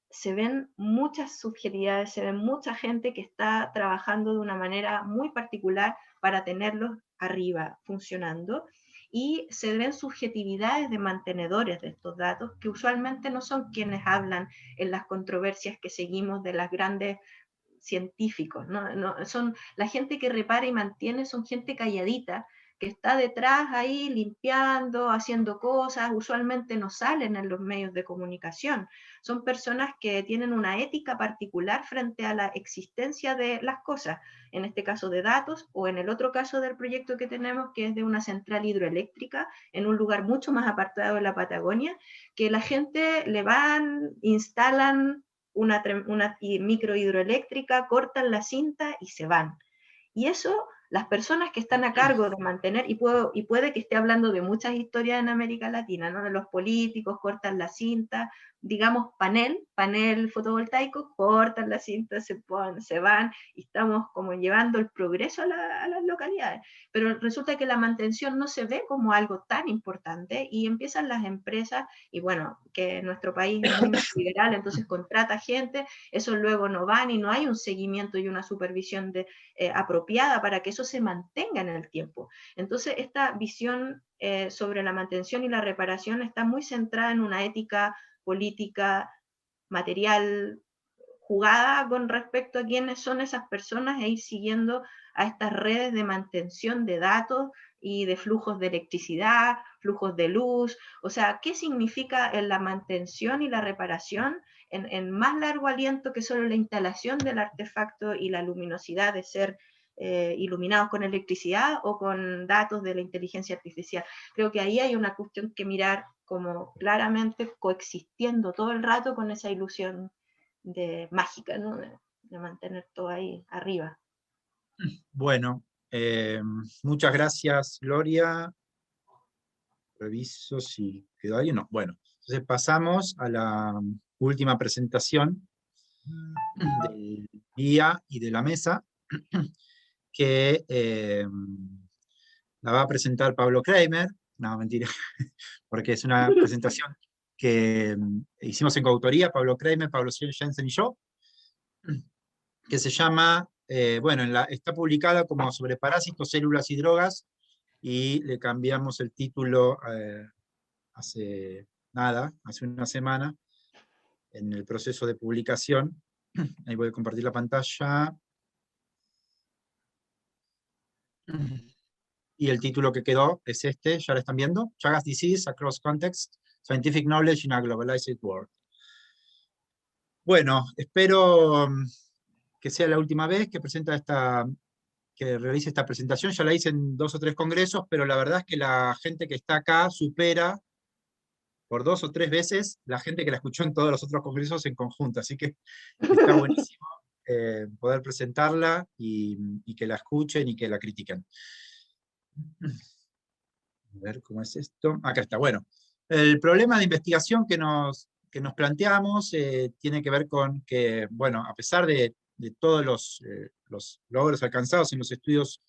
se ven muchas subjetividades, se ven mucha gente que está trabajando de una manera muy particular para tenerlos arriba funcionando, y se ven subjetividades de mantenedores de estos datos, que usualmente no son quienes hablan en las controversias que seguimos de las grandes científicos, son la gente que repara y mantiene, son gente calladita, que está detrás ahí limpiando, haciendo cosas, usualmente no salen en los medios de comunicación. Son personas que tienen una ética particular frente a la existencia de las cosas, en este caso de datos, o en el otro caso del proyecto que tenemos, que es de una central hidroeléctrica en un lugar mucho más apartado de la Patagonia, que la gente le van, instalan una micro hidroeléctrica, cortan la cinta y se van. Y eso, las personas que están a cargo de mantener, y puede que esté hablando de muchas historias en América Latina, ¿no? De los políticos, cortan la cinta, digamos panel fotovoltaico, cortan la cinta, se van, y estamos como llevando el progreso a las localidades. Pero resulta que la mantención no se ve como algo tan importante, y empiezan las empresas, y bueno, que nuestro país es muy liberal, entonces contrata gente, eso luego no van, y no hay un seguimiento y una supervisión apropiada para que eso se mantenga en el tiempo. Entonces, esta visión sobre la mantención y la reparación está muy centrada en una ética política, material, jugada con respecto a quiénes son esas personas, e ir siguiendo a estas redes de mantención de datos y de flujos de electricidad, flujos de luz. O sea, ¿qué significa la mantención y la reparación en más largo aliento que solo la instalación del artefacto y la luminosidad de ser iluminados con electricidad o con datos de la inteligencia artificial? Creo que ahí hay una cuestión que mirar como claramente coexistiendo todo el rato con esa ilusión de mágica, ¿no? De mantener todo ahí arriba. Bueno, muchas gracias, Gloria. Reviso si quedó alguien. No, bueno. Entonces pasamos a la última presentación del día y de la mesa, que la va a presentar Pablo Kramer. No, mentira, porque es una presentación que hicimos en coautoría, Pablo Kramer, Pablo Jensen y yo, que se llama, bueno, está publicada como sobre parásitos, células y drogas, y le cambiamos el título hace una semana, en el proceso de publicación. Ahí voy a compartir la pantalla. Y el título que quedó es este, ya lo están viendo, Chagas Disease Across Context, Scientific Knowledge in a Globalized World. Bueno, espero que sea la última vez que realice esta presentación. Ya la hice en 2 o 3 congresos, pero la verdad es que la gente que está acá supera por 2 o 3 veces la gente que la escuchó en todos los otros congresos en conjunto, así que está buenísimo poder presentarla y que la escuchen y que la critiquen. A ver cómo es esto. Acá está, bueno. El problema de investigación que nos planteamos tiene que ver con que, bueno, a pesar de todos los logros alcanzados en los estudios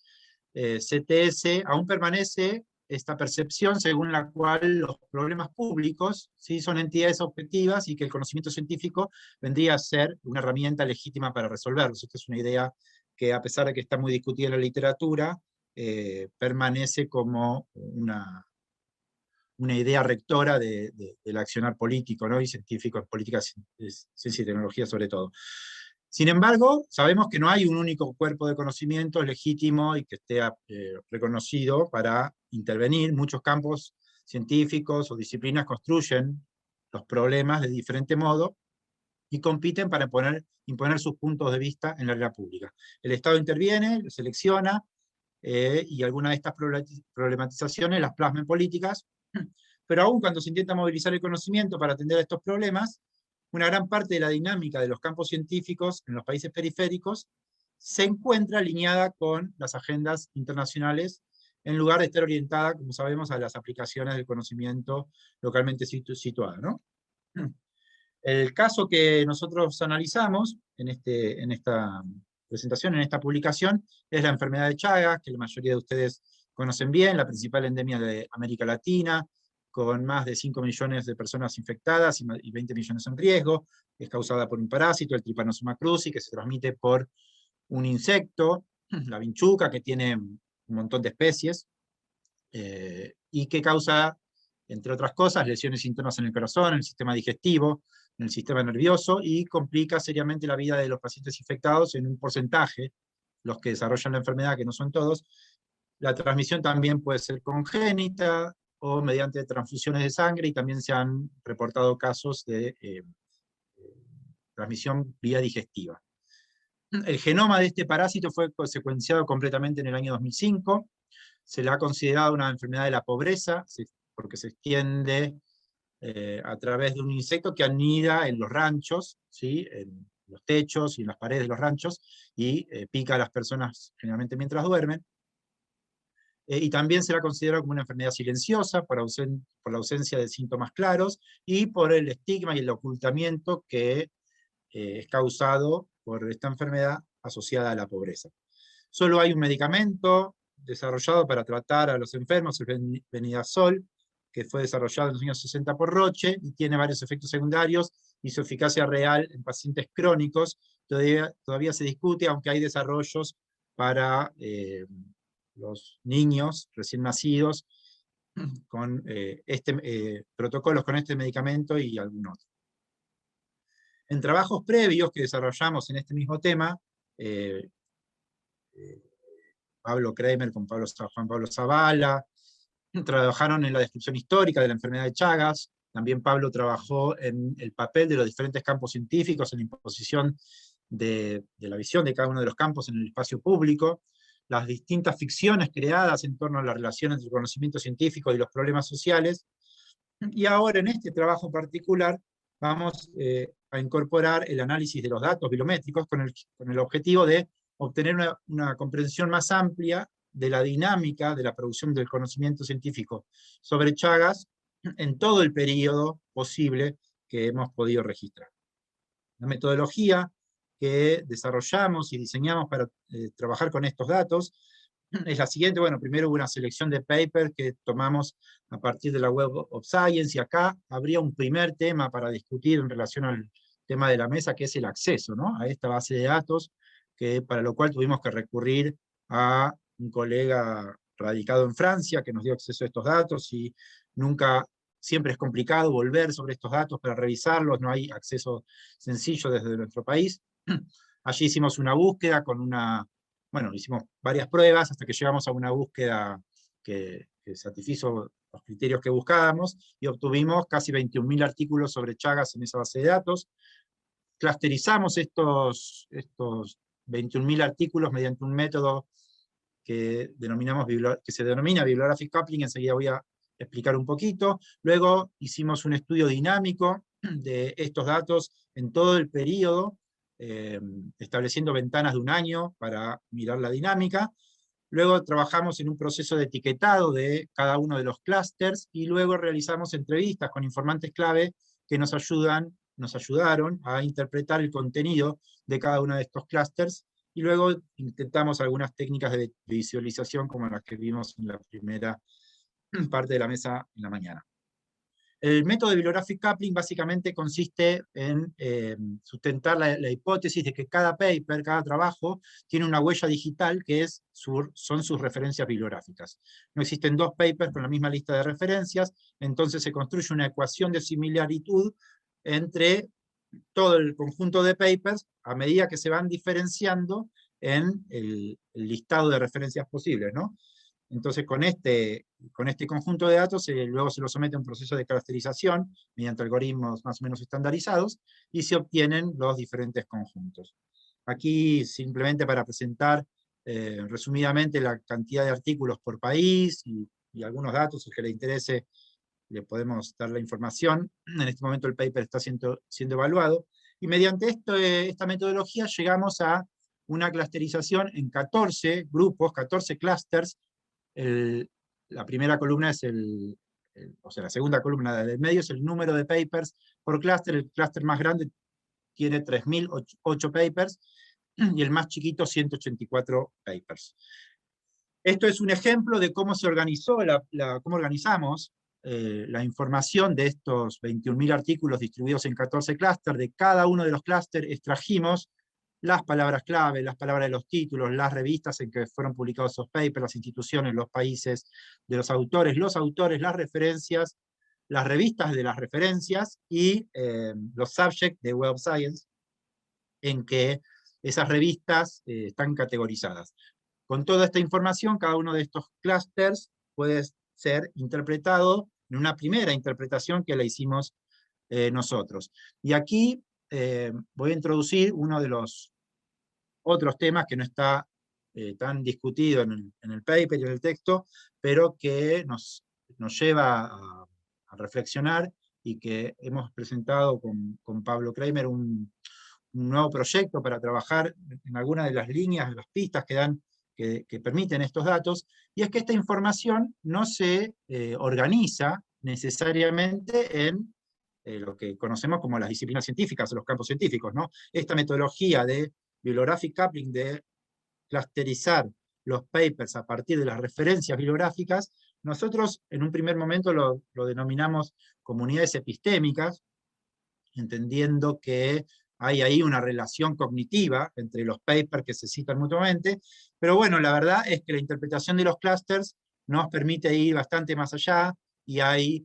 CTS, aún permanece esta percepción según la cual los problemas públicos ¿sí? son entidades objetivas y que el conocimiento científico vendría a ser una herramienta legítima para resolverlos. Esta es una idea que, a pesar de que está muy discutida en la literatura, permanece como una idea rectora del accionar político, ¿no? Y científico, en políticas, ciencia y tecnología sobre todo. Sin embargo, sabemos que no hay un único cuerpo de conocimiento legítimo y que esté reconocido para intervenir. Muchos campos científicos o disciplinas construyen los problemas de diferente modo y compiten para imponer sus puntos de vista en la realidad pública. El Estado interviene, lo selecciona, y algunas de estas problematizaciones las plasma en políticas, pero aún cuando se intenta movilizar el conocimiento para atender a estos problemas, una gran parte de la dinámica de los campos científicos en los países periféricos se encuentra alineada con las agendas internacionales, en lugar de estar orientada, como sabemos, a las aplicaciones del conocimiento localmente situado, ¿no? El caso que nosotros analizamos en esta presentación, en esta publicación, es la enfermedad de Chagas, que la mayoría de ustedes conocen bien, la principal endemia de América Latina, con más de 5 millones de personas infectadas y 20 millones en riesgo. Es causada por un parásito, el Trypanosoma cruzi, que se transmite por un insecto, la vinchuca, que tiene un montón de especies, y que causa, entre otras cosas, lesiones internas en el corazón, en el sistema digestivo, en el sistema nervioso, y complica seriamente la vida de los pacientes infectados en un porcentaje, los que desarrollan la enfermedad, que no son todos. La transmisión también puede ser congénita o mediante transfusiones de sangre, y también se han reportado casos de transmisión vía digestiva. El genoma de este parásito fue secuenciado completamente en el año 2005. Se le ha considerado una enfermedad de la pobreza, porque se extiende a través de un insecto que anida en los ranchos, ¿sí? En los techos y en las paredes de los ranchos, y pica a las personas generalmente mientras duermen. Y también se la considera como una enfermedad silenciosa por la ausencia de síntomas claros y por el estigma y el ocultamiento que es causado por esta enfermedad asociada a la pobreza. Solo hay un medicamento desarrollado para tratar a los enfermos, el Benidazol, que fue desarrollado en los años 60 por Roche, y tiene varios efectos secundarios, y su eficacia real en pacientes crónicos todavía se discute, aunque hay desarrollos para los niños recién nacidos con protocolos con este medicamento y algún otro. En trabajos previos que desarrollamos en este mismo tema, Pablo Kremer con Juan Pablo Zavala, trabajaron en la descripción histórica de la enfermedad de Chagas. También Pablo trabajó en el papel de los diferentes campos científicos en la imposición de la visión de cada uno de los campos en el espacio público, las distintas ficciones creadas en torno a la relación entre el conocimiento científico y los problemas sociales. Y ahora, en este trabajo particular, vamos a incorporar el análisis de los datos biométricos con el objetivo de obtener una comprensión más amplia de la dinámica de la producción del conocimiento científico sobre Chagas en todo el periodo posible que hemos podido registrar. La metodología que desarrollamos y diseñamos para trabajar con estos datos es la siguiente. Bueno, primero hubo una selección de papers que tomamos a partir de la Web of Science, y acá habría un primer tema para discutir en relación al tema de la mesa, que es el acceso, ¿no?, a esta base de datos, para lo cual tuvimos que recurrir a un colega radicado en Francia que nos dio acceso a estos datos, y siempre es complicado volver sobre estos datos para revisarlos, no hay acceso sencillo desde nuestro país. Allí hicimos una búsqueda hicimos varias pruebas hasta que llegamos a una búsqueda que satisfizo los criterios que buscábamos, y obtuvimos casi 21.000 artículos sobre Chagas en esa base de datos. Clusterizamos estos 21.000 artículos mediante un método que se denomina Bibliographic Coupling. Enseguida voy a explicar un poquito. Luego hicimos un estudio dinámico de estos datos en todo el periodo, estableciendo ventanas de un año para mirar la dinámica. Luego trabajamos en un proceso de etiquetado de cada uno de los clústeres, y luego realizamos entrevistas con informantes clave que nos ayudaron a interpretar el contenido de cada uno de estos clústeres, y luego intentamos algunas técnicas de visualización como las que vimos en la primera parte de la mesa en la mañana. El método de Bibliographic Coupling básicamente consiste en sustentar la hipótesis de que cada paper, cada trabajo, tiene una huella digital que son sus referencias bibliográficas. No existen dos papers con la misma lista de referencias, entonces se construye una ecuación de similaritud entre todo el conjunto de papers a medida que se van diferenciando en el listado de referencias posibles, ¿no? Entonces, con este conjunto de datos, luego se lo somete a un proceso de clusterización mediante algoritmos más o menos estandarizados, y se obtienen los diferentes conjuntos. Aquí, simplemente para presentar resumidamente la cantidad de artículos por país y algunos datos, el que le interese, le podemos dar la información. En este momento el paper está siendo evaluado, y mediante esta metodología llegamos a una clusterización en 14 grupos, 14 clústeres. La primera columna es la segunda columna del medio es el número de papers por clúster. El clúster más grande tiene 3.008 papers, y el más chiquito 184 papers. Esto es un ejemplo de cómo se organizó cómo organizamos la información de estos 21.000 artículos distribuidos en 14 clústeres. De cada uno de los clústeres extrajimos las palabras clave, las palabras de los títulos, las revistas en que fueron publicados esos papers, las instituciones, los países de los autores, las referencias, las revistas de las referencias y los subjects de Web of Science, en que esas revistas están categorizadas. Con toda esta información, cada uno de estos clústeres puede ser interpretado en una primera interpretación que la hicimos nosotros. Y aquí voy a introducir uno de los otros temas que no está tan discutido en el paper y en el texto, pero que nos lleva a reflexionar, y que hemos presentado con Pablo Kramer un nuevo proyecto para trabajar en algunas de las líneas, de las pistas que permiten estos datos, y es que esta información no se organiza necesariamente en lo que conocemos como las disciplinas científicas o los campos científicos, ¿no? Esta metodología de bibliographic coupling, de clusterizar los papers a partir de las referencias bibliográficas, nosotros en un primer momento lo denominamos comunidades epistémicas, entendiendo que hay ahí una relación cognitiva entre los papers que se citan mutuamente, pero bueno, la verdad es que la interpretación de los clústeres nos permite ir bastante más allá, y hay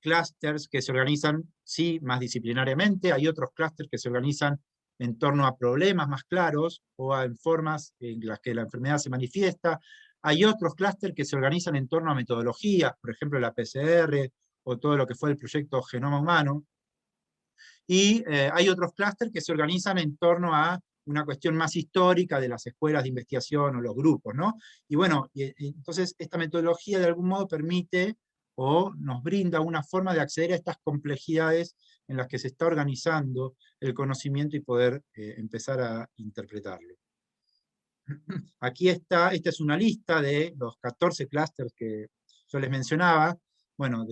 clústeres que se organizan, sí, más disciplinariamente, hay otros clústeres que se organizan en torno a problemas más claros, o en formas en las que la enfermedad se manifiesta. Hay otros clústeres que se organizan en torno a metodologías, por ejemplo la PCR, o todo lo que fue el proyecto Genoma Humano. Y hay otros clústeres que se organizan en torno a una cuestión más histórica de las escuelas de investigación o los grupos, ¿no? Y bueno, entonces esta metodología de algún modo permite o nos brinda una forma de acceder a estas complejidades en las que se está organizando el conocimiento y poder empezar a interpretarlo. Aquí está, esta es una lista de los 14 clústeres que yo les mencionaba. Bueno,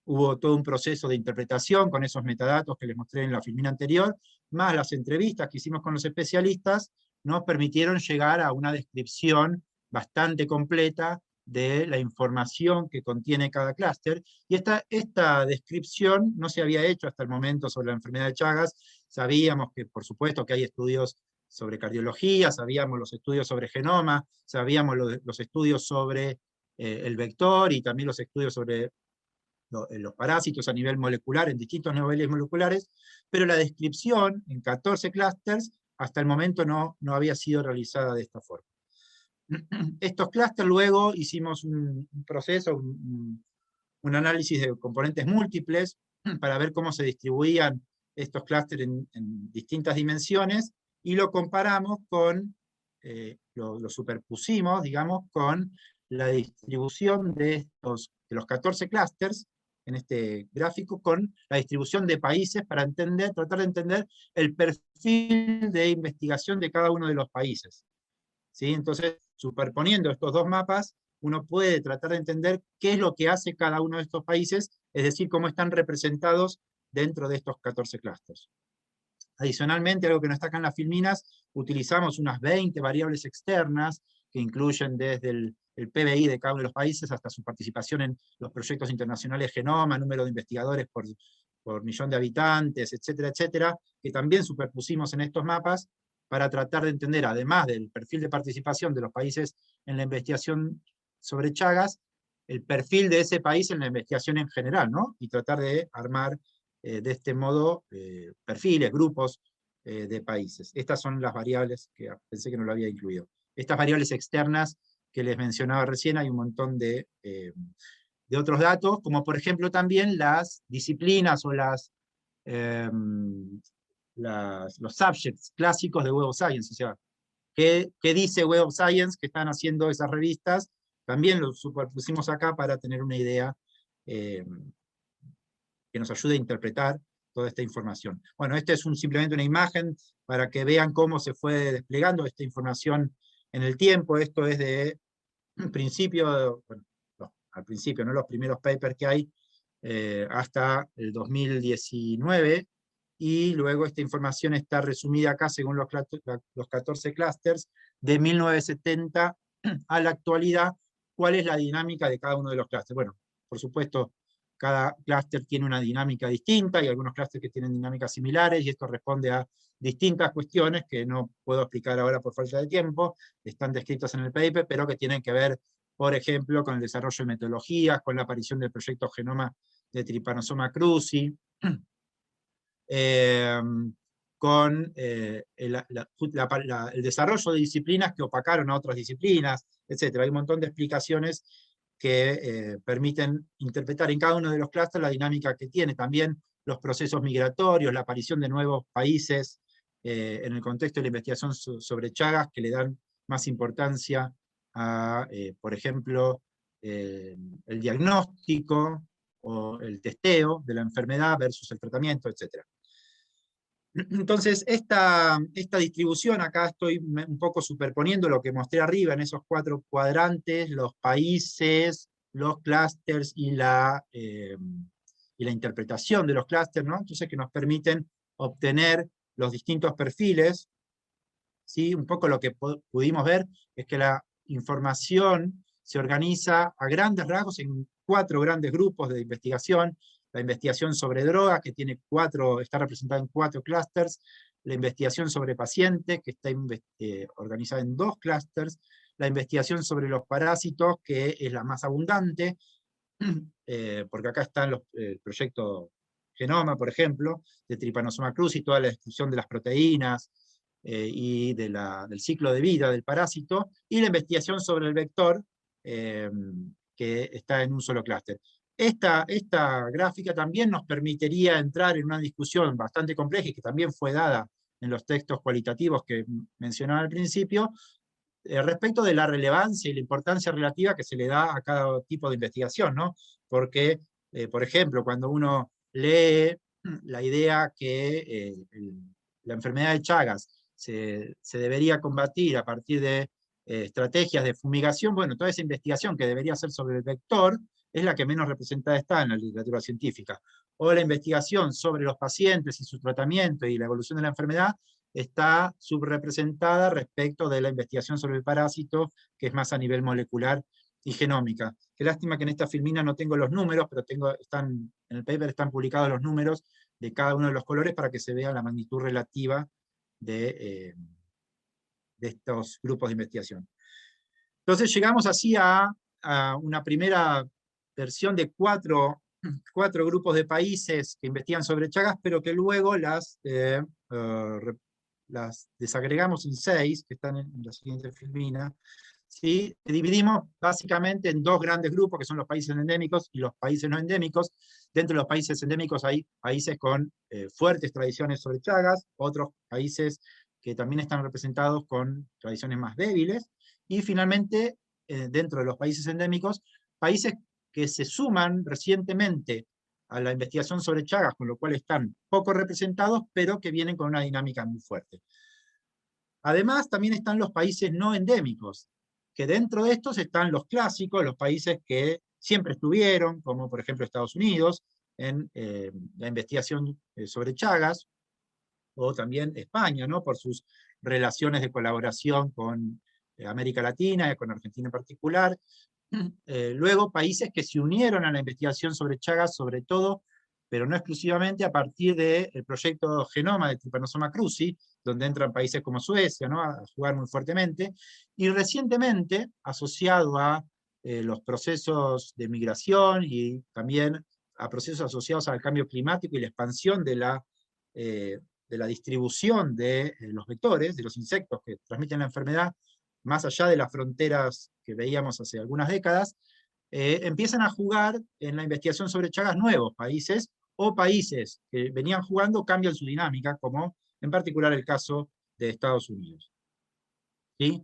hubo todo un proceso de interpretación con esos metadatos que les mostré en la filmina anterior, más las entrevistas que hicimos con los especialistas, nos permitieron llegar a una descripción bastante completa de la información que contiene cada clúster, y esta descripción no se había hecho hasta el momento sobre la enfermedad de Chagas. Sabíamos que, por supuesto, que hay estudios sobre cardiología, sabíamos los estudios sobre genoma, sabíamos los estudios sobre el vector, y también los estudios sobre los parásitos a nivel molecular, en distintos niveles moleculares, pero la descripción en 14 clústeres hasta el momento no había sido realizada de esta forma. Estos clústeres luego hicimos un proceso, un análisis de componentes múltiples, para ver cómo se distribuían estos clústeres en distintas dimensiones, y lo comparamos con, lo superpusimos, digamos, con la distribución de los 14 clústeres, en este gráfico, con la distribución de países, para tratar de entender el perfil de investigación de cada uno de los países. ¿Sí? Entonces, superponiendo estos dos mapas, uno puede tratar de entender qué es lo que hace cada uno de estos países, es decir, cómo están representados dentro de estos 14 clústeres. Adicionalmente, algo que no está acá en las filminas, utilizamos unas 20 variables externas, que incluyen desde el PBI de cada uno de los países hasta su participación en los proyectos internacionales Genoma, número de investigadores por millón de habitantes, etcétera, etcétera, que también superpusimos en estos mapas, para tratar de entender, además del perfil de participación de los países en la investigación sobre Chagas, el perfil de ese país en la investigación en general, ¿no? Y tratar de armar de este modo perfiles, grupos de países. Estas son las variables que pensé que no lo había incluido. Estas variables externas que les mencionaba recién, hay un montón de otros datos, como por ejemplo también las disciplinas o los subjects clásicos de Web of Science, o sea, ¿qué dice Web of Science que están haciendo esas revistas? También lo superpusimos acá para tener una idea que nos ayude a interpretar toda esta información. Bueno, esta es simplemente una imagen para que vean cómo se fue desplegando esta información en el tiempo. Esto es de principio, bueno, no, al principio, ¿no? Los primeros papers que hay, hasta el 2019, y luego esta información está resumida acá según los 14 clústeres, de 1970 a la actualidad. ¿Cuál es la dinámica de cada uno de los clústeres? Bueno, por supuesto, cada clúster tiene una dinámica distinta, y algunos clústeres que tienen dinámicas similares, y esto responde a distintas cuestiones que no puedo explicar ahora por falta de tiempo, están descritas en el paper, pero que tienen que ver, por ejemplo, con el desarrollo de metodologías, con la aparición del proyecto Genoma de Trypanosoma cruzi, con el desarrollo de disciplinas que opacaron a otras disciplinas, etc. Hay un montón de explicaciones que permiten interpretar en cada uno de los clústeres la dinámica que tiene, también los procesos migratorios, la aparición de nuevos países en el contexto de la investigación sobre Chagas, que le dan más importancia a, por ejemplo, el diagnóstico o el testeo de la enfermedad versus el tratamiento, etc. Entonces, esta distribución, acá estoy un poco superponiendo lo que mostré arriba en esos 4 cuadrantes, los países, los clústeres y la interpretación de los clústeres, ¿no? Entonces, que nos permiten obtener los distintos perfiles, ¿sí? Un poco lo que pudimos ver es que la información se organiza a grandes rasgos en 4 grandes grupos de investigación: la investigación sobre drogas, que tiene está representada en 4 clústeres; la investigación sobre pacientes, que está organizada en 2 clústeres; la investigación sobre los parásitos, que es la más abundante, porque acá están el proyecto Genoma, por ejemplo, de Trypanosoma cruzi, toda la descripción de las proteínas y del ciclo de vida del parásito; y la investigación sobre el vector, que está en un solo clúster. Esta gráfica también nos permitiría entrar en una discusión bastante compleja, y que también fue dada en los textos cualitativos que mencionaba al principio, respecto de la relevancia y la importancia relativa que se le da a cada tipo de investigación, ¿no? Porque, por ejemplo, cuando uno lee la idea que la enfermedad de Chagas se debería combatir a partir de estrategias de fumigación, bueno, toda esa investigación que debería ser sobre el vector es la que menos representada está en la literatura científica. O la investigación sobre los pacientes y su tratamiento y la evolución de la enfermedad está subrepresentada respecto de la investigación sobre el parásito, que es más a nivel molecular y genómica. Qué lástima que en esta filmina no tengo los números, pero en el paper están publicados los números de cada uno de los colores para que se vea la magnitud relativa de estos grupos de investigación. Entonces llegamos así a una primera versión de 4 grupos de países que investigan sobre Chagas, pero que luego las desagregamos en 6, que están en la siguiente filmina, ¿sí? Dividimos básicamente en 2 grandes grupos, que son los países endémicos y los países no endémicos. Dentro de los países endémicos hay países con fuertes tradiciones sobre Chagas, otros países que también están representados con tradiciones más débiles, y finalmente, dentro de los países endémicos, países que se suman recientemente a la investigación sobre Chagas, con lo cual están poco representados, pero que vienen con una dinámica muy fuerte. Además, también están los países no endémicos, que dentro de estos están los clásicos, los países que siempre estuvieron, como por ejemplo Estados Unidos, en la investigación sobre Chagas, o también España, ¿no? Por sus relaciones de colaboración con América Latina, con Argentina en particular. Luego, países que se unieron a la investigación sobre Chagas, sobre todo, pero no exclusivamente, a partir del proyecto Genoma de Trypanosoma cruzi, donde entran países como Suecia, ¿no? A jugar muy fuertemente, y recientemente, asociado a los procesos de migración y también a procesos asociados al cambio climático y la expansión de la distribución de los vectores, de los insectos que transmiten la enfermedad, más allá de las fronteras que veíamos hace algunas décadas, empiezan a jugar en la investigación sobre Chagas nuevos países, o países que venían jugando cambian su dinámica, como en particular el caso de Estados Unidos. ¿Sí?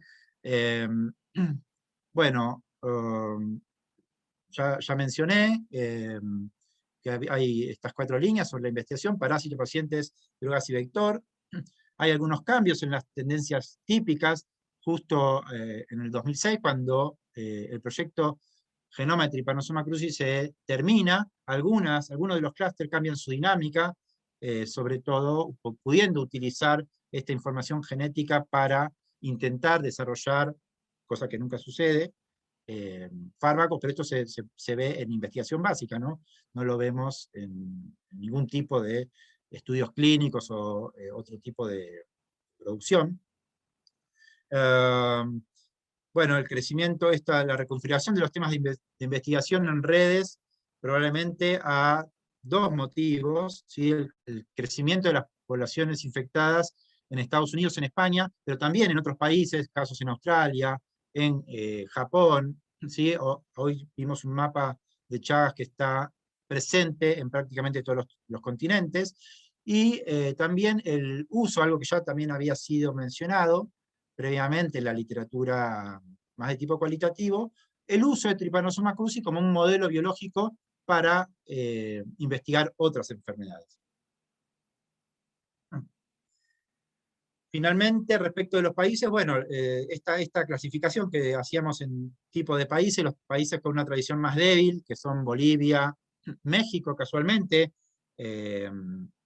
Bueno, ya mencioné que hay estas 4 líneas sobre la investigación: parásito, pacientes, drogas y vector. Hay algunos cambios en las tendencias típicas, justo en el 2006, cuando el proyecto Genoma de Trypanosoma cruzi se termina. Algunos de los clústeres cambian su dinámica, sobre todo pudiendo utilizar esta información genética para intentar desarrollar, cosa que nunca sucede, fármacos, pero esto se ve en investigación básica, ¿no? No lo vemos en ningún tipo de estudios clínicos o otro tipo de producción. Bueno, el crecimiento, la reconfiguración de los temas de investigación en redes, probablemente a dos motivos, ¿sí? El crecimiento de las poblaciones infectadas en Estados Unidos, en España, pero también en otros países, casos en Australia, en Japón, ¿sí? Hoy vimos un mapa de Chagas que está presente en prácticamente todos los continentes, y también el uso, algo que ya también había sido mencionado previamente en la literatura más de tipo cualitativo, el uso de Trypanosoma cruzi como un modelo biológico para investigar otras enfermedades. Finalmente, respecto de los países, bueno, esta clasificación que hacíamos en tipo de países, los países con una tradición más débil, que son Bolivia, México casualmente,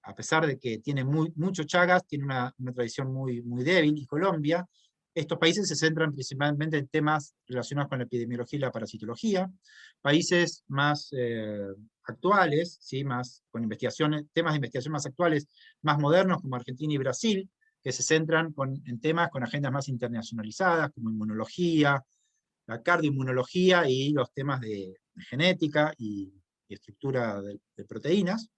a pesar de que tiene mucho Chagas, tiene una tradición muy débil, y Colombia. Estos países se centran principalmente en temas relacionados con la epidemiología y la parasitología. Países más actuales, ¿sí? Más con temas de investigación más actuales, más modernos, como Argentina y Brasil, que se centran en temas con agendas más internacionalizadas, como inmunología, la cardioinmunología y los temas de genética y estructura de proteínas.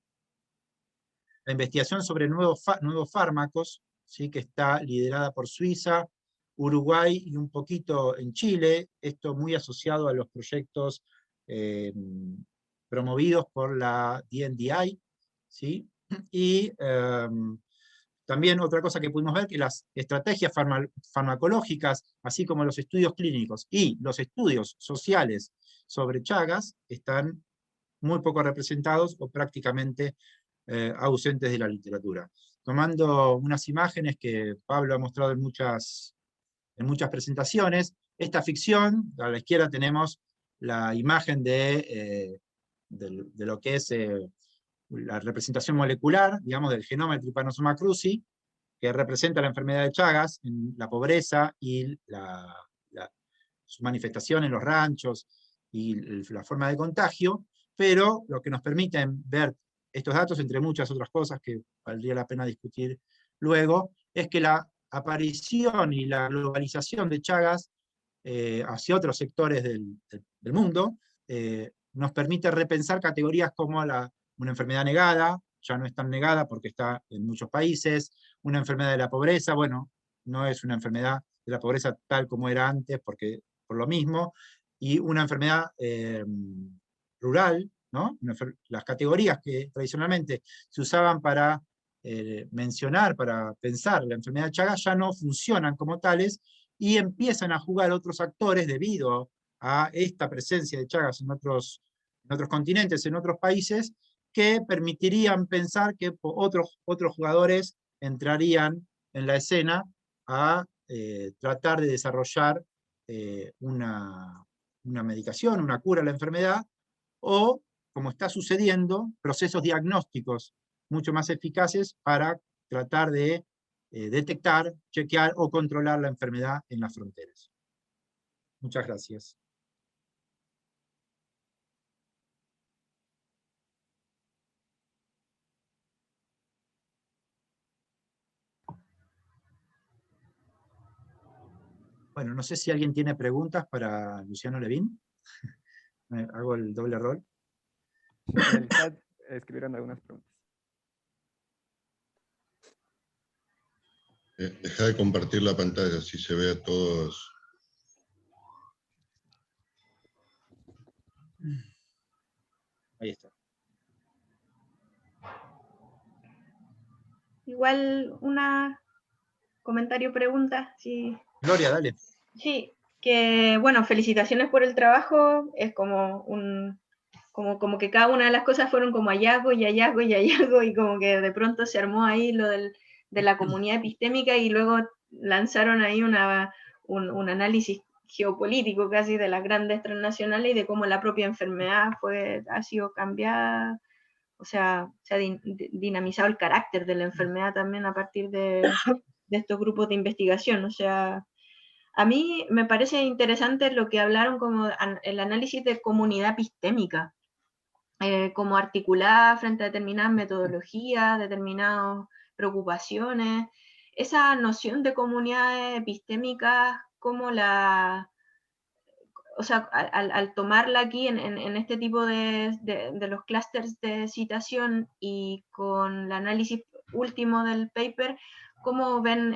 La investigación sobre nuevos fármacos, ¿sí? Que está liderada por Suiza, Uruguay y un poquito en Chile, esto muy asociado a los proyectos promovidos por la DNDi, ¿sí? Y también otra cosa que pudimos ver, que las estrategias farmacológicas, así como los estudios clínicos y los estudios sociales sobre Chagas, están muy poco representados o prácticamente ausentes de la literatura. Tomando unas imágenes que Pablo ha mostrado en muchas presentaciones, esta ficción, a la izquierda tenemos la imagen de lo que es la representación molecular, digamos, del genoma de Trypanosoma cruzi, que representa la enfermedad de Chagas, en la pobreza y su manifestación en los ranchos y la forma de contagio, pero lo que nos permite ver estos datos, entre muchas otras cosas que valdría la pena discutir luego, es que la aparición y la globalización de Chagas hacia otros sectores del mundo nos permite repensar categorías como una enfermedad negada, ya no es tan negada porque está en muchos países, una enfermedad de la pobreza, bueno, no es una enfermedad de la pobreza tal como era antes por lo mismo, y una enfermedad rural, ¿no? Las categorías que tradicionalmente se usaban para mencionar, para pensar la enfermedad de Chagas, ya no funcionan como tales, y empiezan a jugar otros actores debido a esta presencia de Chagas en otros continentes, en otros países, que permitirían pensar que otros jugadores entrarían en la escena a tratar de desarrollar una medicación, una cura a la enfermedad, o, como está sucediendo, procesos diagnósticos mucho más eficaces para tratar de detectar, chequear o controlar la enfermedad en las fronteras. Muchas gracias. Bueno, no sé si alguien tiene preguntas para Luciano Levín. Hago el doble rol. En el chat escribieron algunas preguntas. Deja de compartir la pantalla, así se ve a todos. Ahí está. Igual una comentario, pregunta. Sí. Gloria, dale. Sí, que bueno, felicitaciones por el trabajo. Es como como que cada una de las cosas fueron como hallazgo y hallazgo y hallazgo, y como que de pronto se armó ahí lo de la comunidad epistémica, y luego lanzaron ahí un análisis geopolítico casi de las grandes transnacionales y de cómo la propia enfermedad ha sido cambiada, o sea, se ha dinamizado el carácter de la enfermedad también a partir de estos grupos de investigación. O sea, A mí me parece interesante lo que hablaron como el análisis de comunidad epistémica, como articulada frente a determinadas metodologías, determinadas preocupaciones. Esa noción de comunidades epistémicas, como o sea, al tomarla aquí en este tipo de los clústeres de citación y con el análisis último del paper, ¿cómo ven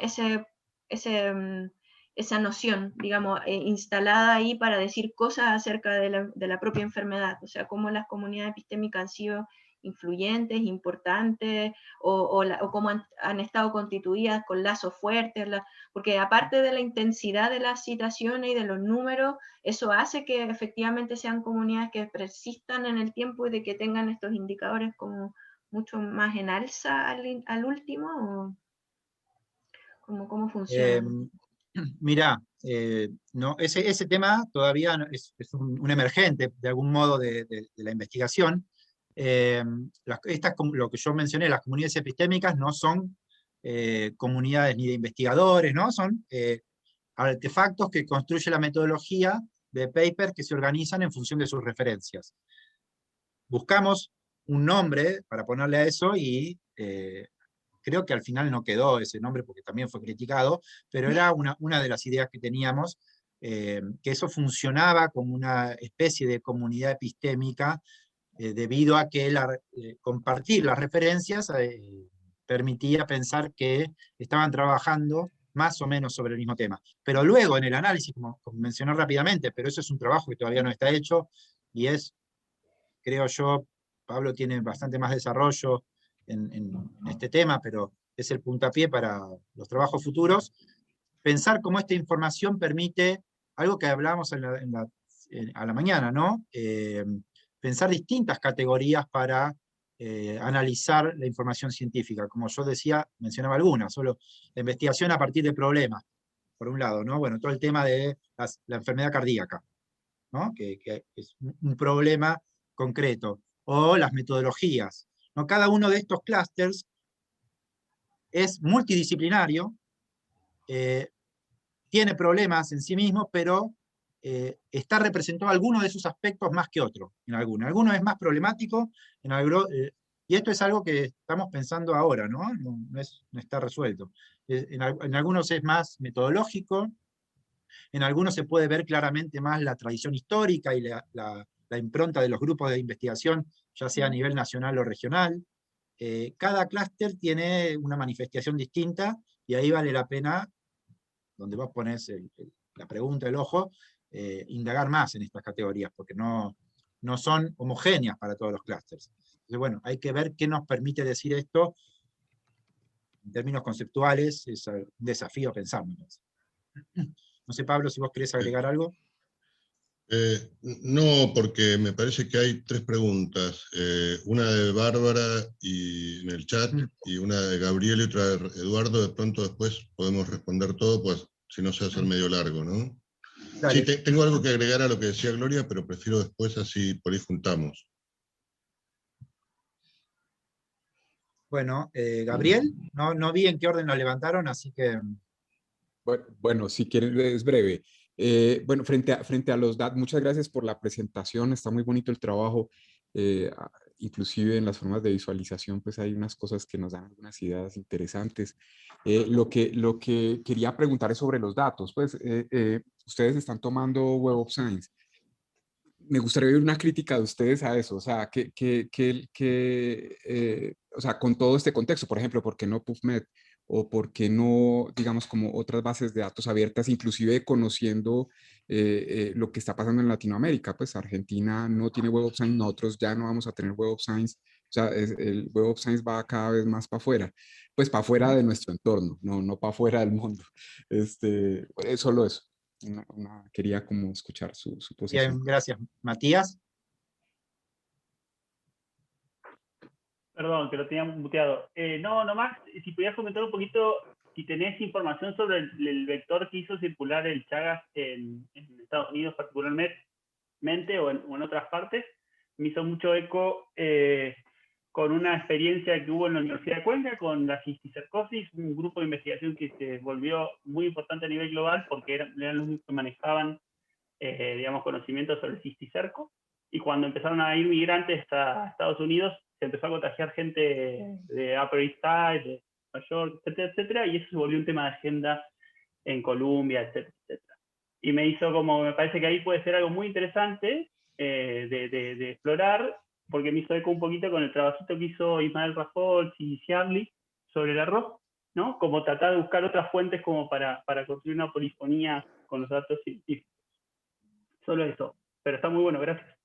esa noción, digamos, instalada ahí para decir cosas acerca de la propia enfermedad? O sea, cómo las comunidades epistémicas han sido influyentes, importantes, o cómo han estado constituidas con lazos fuertes, porque aparte de la intensidad de las citaciones y de los números, eso hace que efectivamente sean comunidades que persistan en el tiempo y de que tengan estos indicadores como mucho más en alza al último, o cómo funciona. Mirá, no, ese tema todavía es un emergente, de algún modo, de la investigación. Lo que yo mencioné, las comunidades epistémicas no son comunidades ni de investigadores, ¿no? Son artefactos que construye la metodología de papers que se organizan en función de sus referencias. Buscamos un nombre para ponerle a eso y creo que al final no quedó ese nombre porque también fue criticado, pero era una de las ideas que teníamos, que eso funcionaba como una especie de comunidad epistémica, debido a que compartir las referencias permitía pensar que estaban trabajando más o menos sobre el mismo tema. Pero luego en el análisis, como mencioné rápidamente, pero eso es un trabajo que todavía no está hecho, y creo yo, Pablo tiene bastante más desarrollo en este tema, pero es el puntapié para los trabajos futuros, pensar cómo esta información permite, algo que hablábamos a la mañana, ¿no? Pensar distintas categorías para analizar la información científica. Como yo decía, mencionaba algunas, solo la investigación a partir de problemas, por un lado, ¿no? Bueno, todo el tema de la enfermedad cardíaca, ¿no? Que es un problema concreto, o las metodologías, ¿no? Cada uno de estos clústeres es multidisciplinario, tiene problemas en sí mismo, pero está representado alguno de sus aspectos más que otro, en alguno. Alguno es más problemático, y esto es algo que estamos pensando ahora, ¿no? No está resuelto. En algunos es más metodológico, en algunos se puede ver claramente más la tradición histórica y la impronta de los grupos de investigación, ya sea a nivel nacional o regional. Cada clúster tiene una manifestación distinta, y ahí vale la pena, donde vos pones la pregunta, el ojo, indagar más en estas categorías, porque no son homogéneas para todos los clústeres. Entonces, bueno, hay que ver qué nos permite decir esto en términos conceptuales. Es un desafío pensarlo. No sé, Pablo, si vos querés agregar algo. No, porque me parece que hay tres preguntas. Una de Bárbara en el chat, y una de Gabriel y otra de Eduardo. De pronto después podemos responder todo, pues si no se hace medio largo, ¿no? Dale. Sí, tengo algo que agregar a lo que decía Gloria, pero prefiero después, así por ahí juntamos. Bueno, Gabriel, no vi en qué orden lo levantaron, así que... Bueno, si quieren, es breve. Bueno, frente a los datos, muchas gracias por la presentación, está muy bonito el trabajo. Inclusive en las formas de visualización, pues hay unas cosas que nos dan algunas ideas interesantes. Lo que quería preguntar es sobre los datos. Pues ustedes están tomando Web of Science. Me gustaría ver una crítica de ustedes a eso, o sea, o sea, con todo este contexto, por ejemplo, ¿por qué no PubMed? ¿O por qué no, digamos, como otras bases de datos abiertas, inclusive conociendo lo que está pasando en Latinoamérica? Pues Argentina no tiene Web of Science, nosotros ya no vamos a tener Web of Science, o sea, el Web of Science va cada vez más para afuera, pues para afuera de nuestro entorno, no para afuera del mundo. Solo eso. Quería como escuchar su posición. Bien, gracias. Matías. Perdón, que lo tenía muteado. No, nomás, si podías comentar un poquito, si tenés información sobre el vector que hizo circular el Chagas en Estados Unidos particularmente, o en otras partes. Me hizo mucho eco con una experiencia que hubo en la Universidad de Cuenca con la cisticercosis, un grupo de investigación que se volvió muy importante a nivel global porque eran los únicos que manejaban, digamos, conocimientos sobre el cisticerco. Y cuando empezaron a ir migrantes a Estados Unidos, se empezó a contagiar gente de Upper East Side, de Nueva York, etcétera, etcétera, y eso se volvió un tema de agenda en Colombia, etcétera, etcétera. Y me parece que ahí puede ser algo muy interesante de explorar, porque me hizo eco un poquito con el trabajito que hizo Ismael Rafols y Ciarli sobre el arroz, ¿no? Como tratar de buscar otras fuentes como para construir una polifonía con los datos científicos. Solo eso, pero está muy bueno, gracias.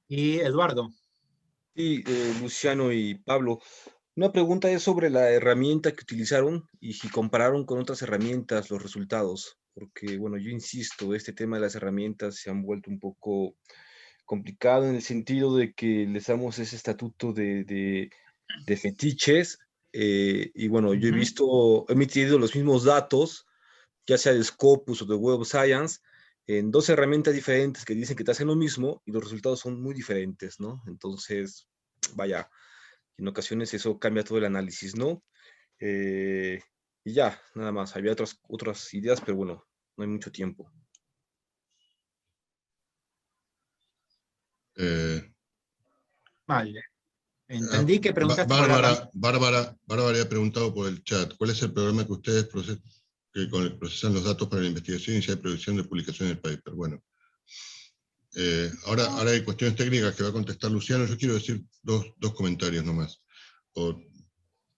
Y Eduardo. Sí, Luciano y Pablo. Una pregunta es sobre la herramienta que utilizaron y si compararon con otras herramientas los resultados. Porque, bueno, yo insisto, este tema de las herramientas se han vuelto un poco complicado en el sentido de que les damos ese estatuto de fetiches. Y bueno, yo he metido los mismos datos, ya sea de Scopus o de Web of Science, en dos herramientas diferentes que dicen que te hacen lo mismo y los resultados son muy diferentes, ¿no? Entonces, vaya, en ocasiones eso cambia todo el análisis, ¿no? Y ya, nada más. Había otras ideas, pero bueno, no hay mucho tiempo. Vale. Entendí que preguntaste por Bárbara había preguntado por el chat, ¿cuál es el programa que ustedes procesan los datos para la investigación y si hay producción de publicación del paper? Bueno, ahora hay cuestiones técnicas que va a contestar Luciano. Yo quiero decir dos comentarios nomás, o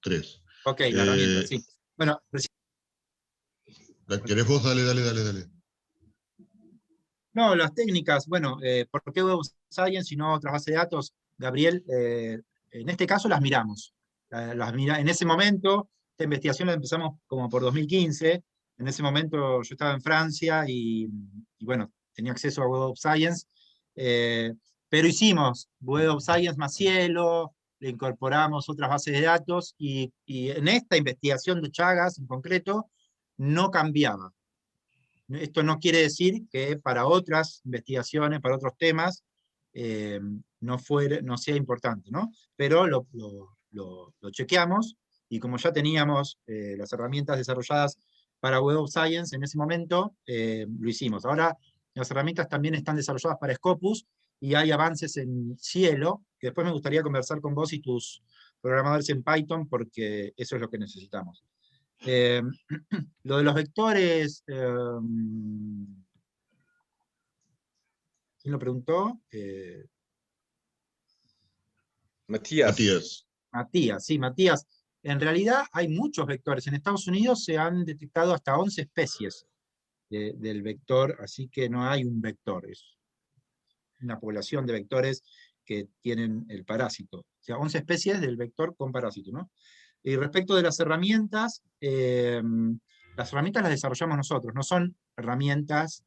tres. Ok, la herramienta, sí. Bueno, ¿querés vos? Dale. No, las técnicas, bueno, ¿por qué Web of Science y no otras bases de datos? Gabriel, en este caso las miramos. En ese momento, esta investigación la empezamos como por 2015. En ese momento yo estaba en Francia y bueno, tenía acceso a Web of Science. Pero hicimos Web of Science más Cielo, le incorporamos otras bases de datos y en esta investigación de Chagas en concreto no cambiaba. Esto no quiere decir que para otras investigaciones, para otros temas, no sea importante, ¿no? Pero lo chequeamos y como ya teníamos las herramientas desarrolladas para Web of Science en ese momento, lo hicimos. Ahora las herramientas también están desarrolladas para Scopus y hay avances en Cielo, que después me gustaría conversar con vos y tus programadores en Python porque eso es lo que necesitamos. Lo de los vectores, ¿quién lo preguntó? Matías. Matías, sí, Matías. En realidad hay muchos vectores. En Estados Unidos se han detectado hasta 11 especies del vector, así que no hay un vector. Es una población de vectores que tienen el parásito. O sea, 11 especies del vector con parásito, ¿no? Y respecto de las herramientas las desarrollamos nosotros, no son herramientas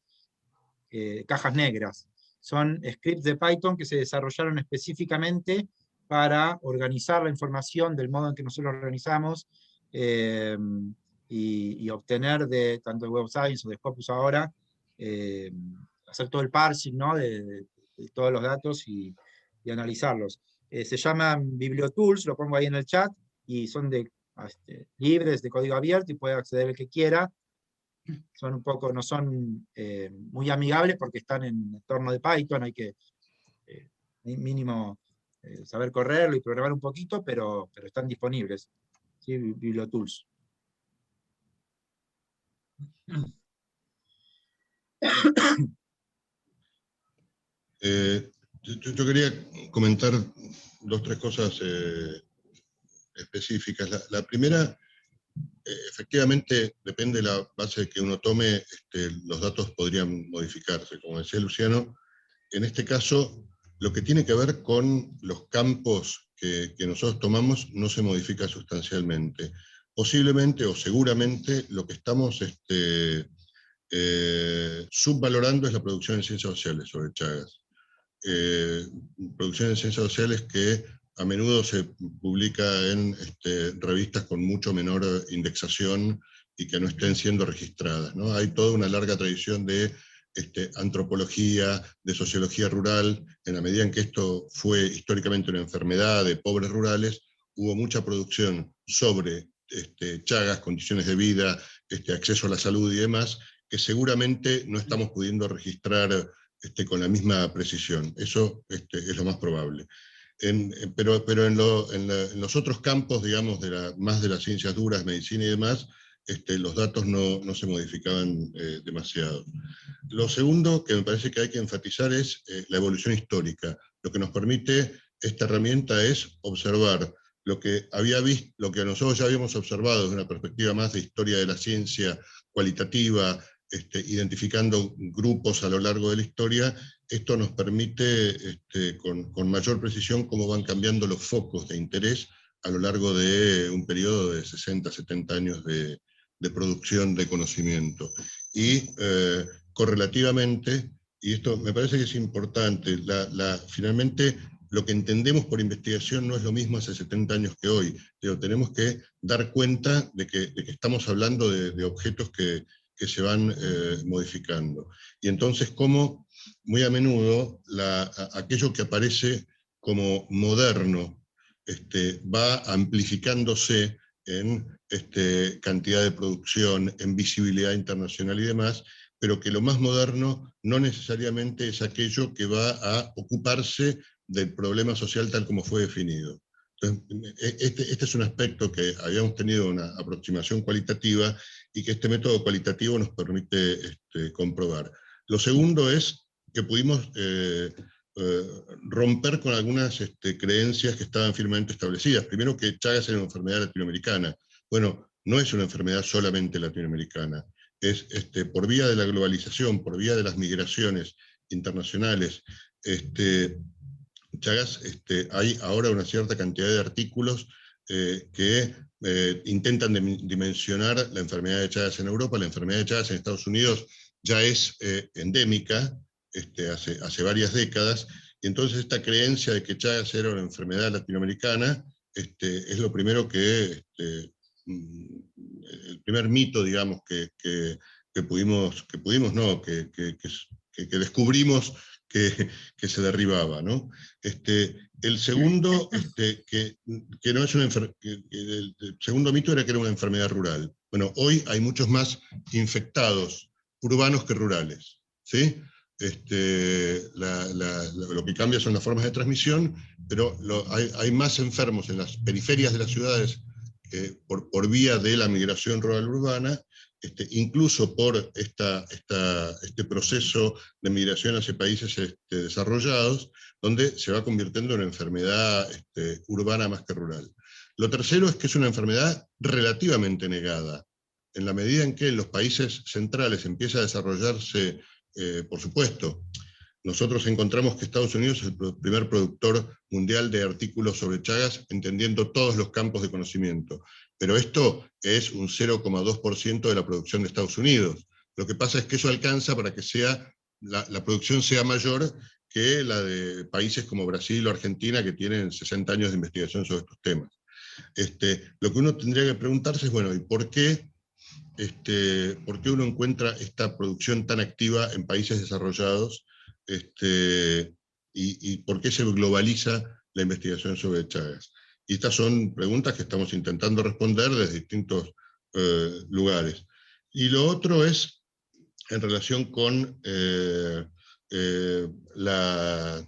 cajas negras, son scripts de Python que se desarrollaron específicamente para organizar la información del modo en que nosotros lo organizamos y obtener de tanto de Web of Science o de Scopus ahora, hacer todo el parsing, ¿no? de todos los datos y analizarlos. Se llaman BiblioTools, lo pongo ahí en el chat, y son libres, de código abierto, y puede acceder el que quiera. No son muy amigables porque están en entorno de Python, hay que mínimo saber correrlo y programar un poquito, pero están disponibles. ¿Sí? BiblioTools. Yo quería comentar 2 o 3 cosas específicas. La primera, efectivamente, depende de la base que uno tome, los datos podrían modificarse. Como decía Luciano, en este caso, lo que tiene que ver con los campos que nosotros tomamos no se modifica sustancialmente. Posiblemente o seguramente lo que estamos subvalorando es la producción en ciencias sociales sobre Chagas. Producción en ciencias sociales que a menudo se publica en revistas con mucho menor indexación y que no estén siendo registradas, ¿no? Hay toda una larga tradición de antropología, de sociología rural. En la medida en que esto fue históricamente una enfermedad de pobres rurales, hubo mucha producción sobre Chagas, condiciones de vida, acceso a la salud y demás, que seguramente no estamos pudiendo registrar con la misma precisión. Eso es lo más probable. Pero en los otros campos, digamos, más de las ciencias duras, medicina y demás, los datos no se modificaban demasiado. Lo segundo que me parece que hay que enfatizar es la evolución histórica. Lo que nos permite esta herramienta es observar lo que nosotros ya habíamos observado desde una perspectiva más de historia de la ciencia cualitativa, identificando grupos a lo largo de la historia. Esto nos permite con mayor precisión cómo van cambiando los focos de interés a lo largo de un periodo de 60, 70 años de producción de conocimiento. Y correlativamente, y esto me parece que es importante, finalmente lo que entendemos por investigación no es lo mismo hace 70 años que hoy, pero tenemos que dar cuenta de que estamos hablando de objetos que se van modificando. Y entonces, como muy a menudo aquello que aparece como moderno va amplificándose en cantidad de producción, en visibilidad internacional y demás, pero que lo más moderno no necesariamente es aquello que va a ocuparse del problema social tal como fue definido. Entonces, este es un aspecto que habíamos tenido una aproximación cualitativa y que este método cualitativo nos permite comprobar. Lo segundo es que pudimos romper con algunas creencias que estaban firmemente establecidas. Primero, que Chagas era una enfermedad latinoamericana. Bueno, no es una enfermedad solamente latinoamericana. Es por vía de la globalización, por vía de las migraciones internacionales, Chagas, hay ahora una cierta cantidad de artículos que intentan dimensionar la enfermedad de Chagas en Europa. La enfermedad de Chagas en Estados Unidos ya es endémica, hace varias décadas, y entonces esta creencia de que Chagas era una enfermedad latinoamericana es lo primero que, el primer mito, digamos, que descubrimos que se derribaba, ¿no? El segundo, que no es el segundo mito era que era una enfermedad rural. Bueno, hoy hay muchos más infectados urbanos que rurales, ¿sí? Lo que cambia son las formas de transmisión, pero hay más enfermos en las periferias de las ciudades por vía de la migración rural-urbana, incluso por este proceso de migración hacia países desarrollados, donde se va convirtiendo en una enfermedad urbana más que rural. Lo tercero es que es una enfermedad relativamente negada. En la medida en que en los países centrales empieza a desarrollarse, por supuesto, nosotros encontramos que Estados Unidos es el primer productor mundial de artículos sobre Chagas, entendiendo todos los campos de conocimiento. Pero esto es un 0,2% de la producción de Estados Unidos. Lo que pasa es que eso alcanza para que la producción sea mayor que la de países como Brasil o Argentina, que tienen 60 años de investigación sobre estos temas. Lo que uno tendría que preguntarse es, bueno, ¿y por qué uno encuentra esta producción tan activa en países desarrollados? Y por qué se globaliza la investigación sobre Chagas. Y estas son preguntas que estamos intentando responder desde distintos lugares. Y lo otro es en relación con la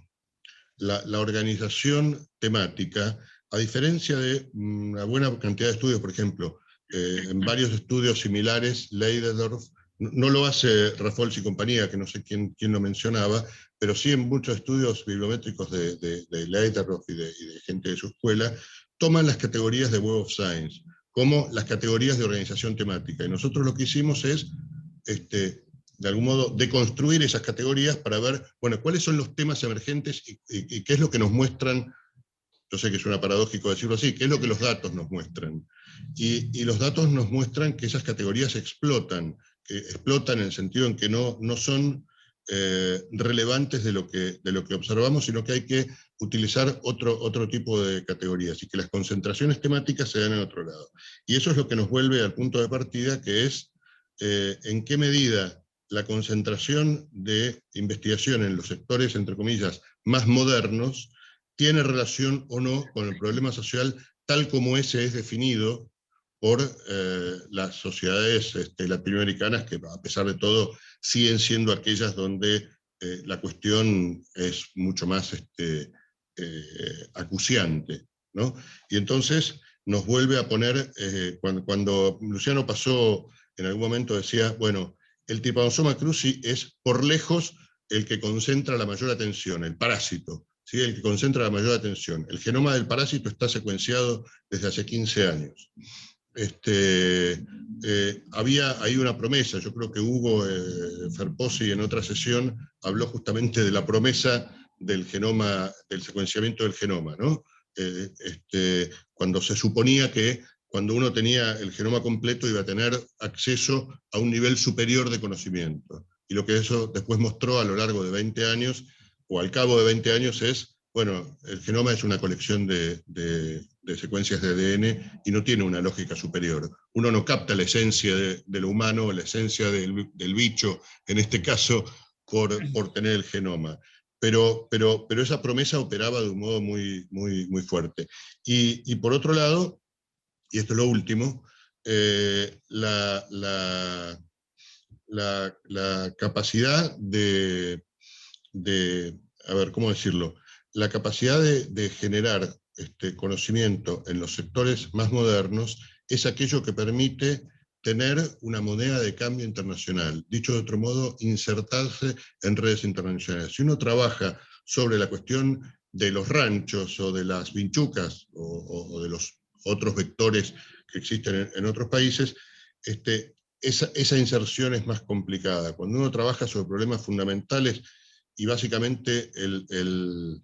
organización temática, a diferencia de una buena cantidad de estudios, por ejemplo, en varios estudios similares, Leiderdorf, no lo hace Rafols y compañía, que no sé quién lo mencionaba, pero sí en muchos estudios bibliométricos de Leiderdorf y de gente de su escuela, toman las categorías de Web of Science como las categorías de organización temática. Y nosotros lo que hicimos es, de algún modo, deconstruir esas categorías para ver, bueno, cuáles son los temas emergentes y qué es lo que nos muestran. Yo sé que suena paradójico decirlo así, qué es lo que los datos nos muestran. Y los datos nos muestran que esas categorías explotan en el sentido en que no son relevantes de lo que observamos, sino que hay que utilizar otro tipo de categorías, y que las concentraciones temáticas se dan en otro lado. Y eso es lo que nos vuelve al punto de partida, que es en qué medida la concentración de investigación en los sectores, entre comillas, más modernos, tiene relación o no con el problema social tal como ese es definido por las sociedades latinoamericanas, que a pesar de todo siguen siendo aquellas donde la cuestión es mucho más acuciante, ¿no? Y entonces nos vuelve a poner, cuando Luciano pasó, en algún momento decía, bueno, el Trypanosoma cruzi es por lejos el que concentra la mayor atención, el parásito, ¿sí? El que concentra la mayor atención. El genoma del parásito está secuenciado desde hace 15 años. Había ahí una promesa, yo creo que Hugo Ferposi en otra sesión habló justamente de la promesa del genoma, del secuenciamiento del genoma, ¿no? Cuando se suponía que cuando uno tenía el genoma completo iba a tener acceso a un nivel superior de conocimiento. Y lo que eso después mostró a lo largo de 20 años, o al cabo de 20 años, es, bueno, el genoma es una colección de secuencias de ADN y no tiene una lógica superior. Uno no capta la esencia de lo humano, la esencia del bicho, en este caso, por tener el genoma. Pero esa promesa operaba de un modo muy, muy, muy fuerte. Y por otro lado, y esto es lo último, la capacidad a ver, ¿cómo decirlo? La capacidad de generar conocimiento en los sectores más modernos es aquello que permite tener una moneda de cambio internacional. Dicho de otro modo, insertarse en redes internacionales. Si uno trabaja sobre la cuestión de los ranchos o de las vinchucas o de los otros vectores que existen en otros países, esa inserción es más complicada. Cuando uno trabaja sobre problemas fundamentales, y básicamente el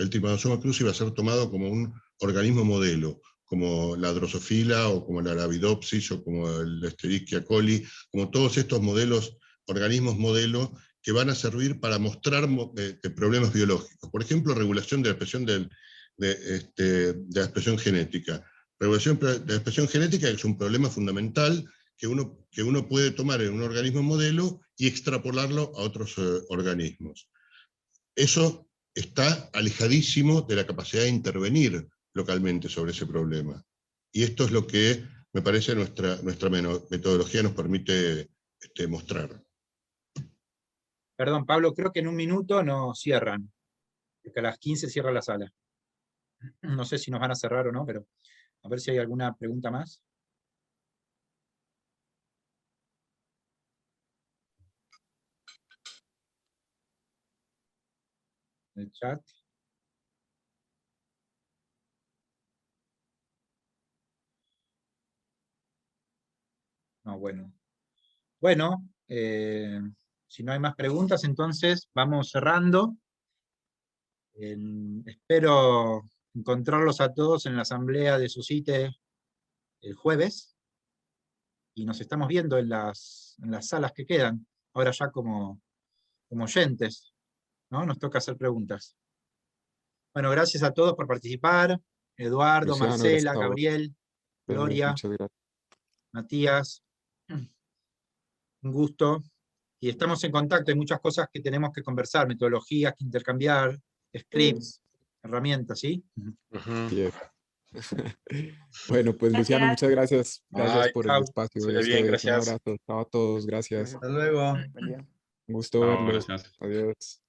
Trypanosoma cruzi va a ser tomado como un organismo modelo, como la Drosophila, o como la Arabidopsis, o como el Escherichia coli, como todos estos modelos, organismos modelo, que van a servir para mostrar problemas biológicos. Por ejemplo, regulación de la expresión de la expresión genética. Regulación de la expresión genética es un problema fundamental que uno puede tomar en un organismo modelo y extrapolarlo a otros organismos. Eso está alejadísimo de la capacidad de intervenir localmente sobre ese problema. Y esto es lo que, me parece, nuestra metodología nos permite mostrar. Perdón, Pablo, creo que en un minuto nos cierran, porque a las 15 cierra la sala. No sé si nos van a cerrar o no, pero a ver si hay alguna pregunta más. En el chat. No, bueno. Bueno, si no hay más preguntas, entonces vamos cerrando. Espero encontrarlos a todos en la asamblea de SUSITE el jueves, y nos estamos viendo en las salas que quedan, ahora ya como oyentes, ¿no? Nos toca hacer preguntas. Bueno, gracias a todos por participar, Eduardo, Luciano, Marcela, gracias a vos. Gabriel, Gloria, Muchas gracias. Matías, un gusto, y estamos en contacto, hay muchas cosas que tenemos que conversar, metodologías que intercambiar, scripts, herramientas, ¿sí? Bien. Bueno, pues Luciano, muchas gracias. Gracias Bye, por el chao. espacio. Se ve bien, Un gracias. abrazo. Chao a todos. Gracias. Hasta luego. Un gusto Chao, verlos. gracias. Adiós.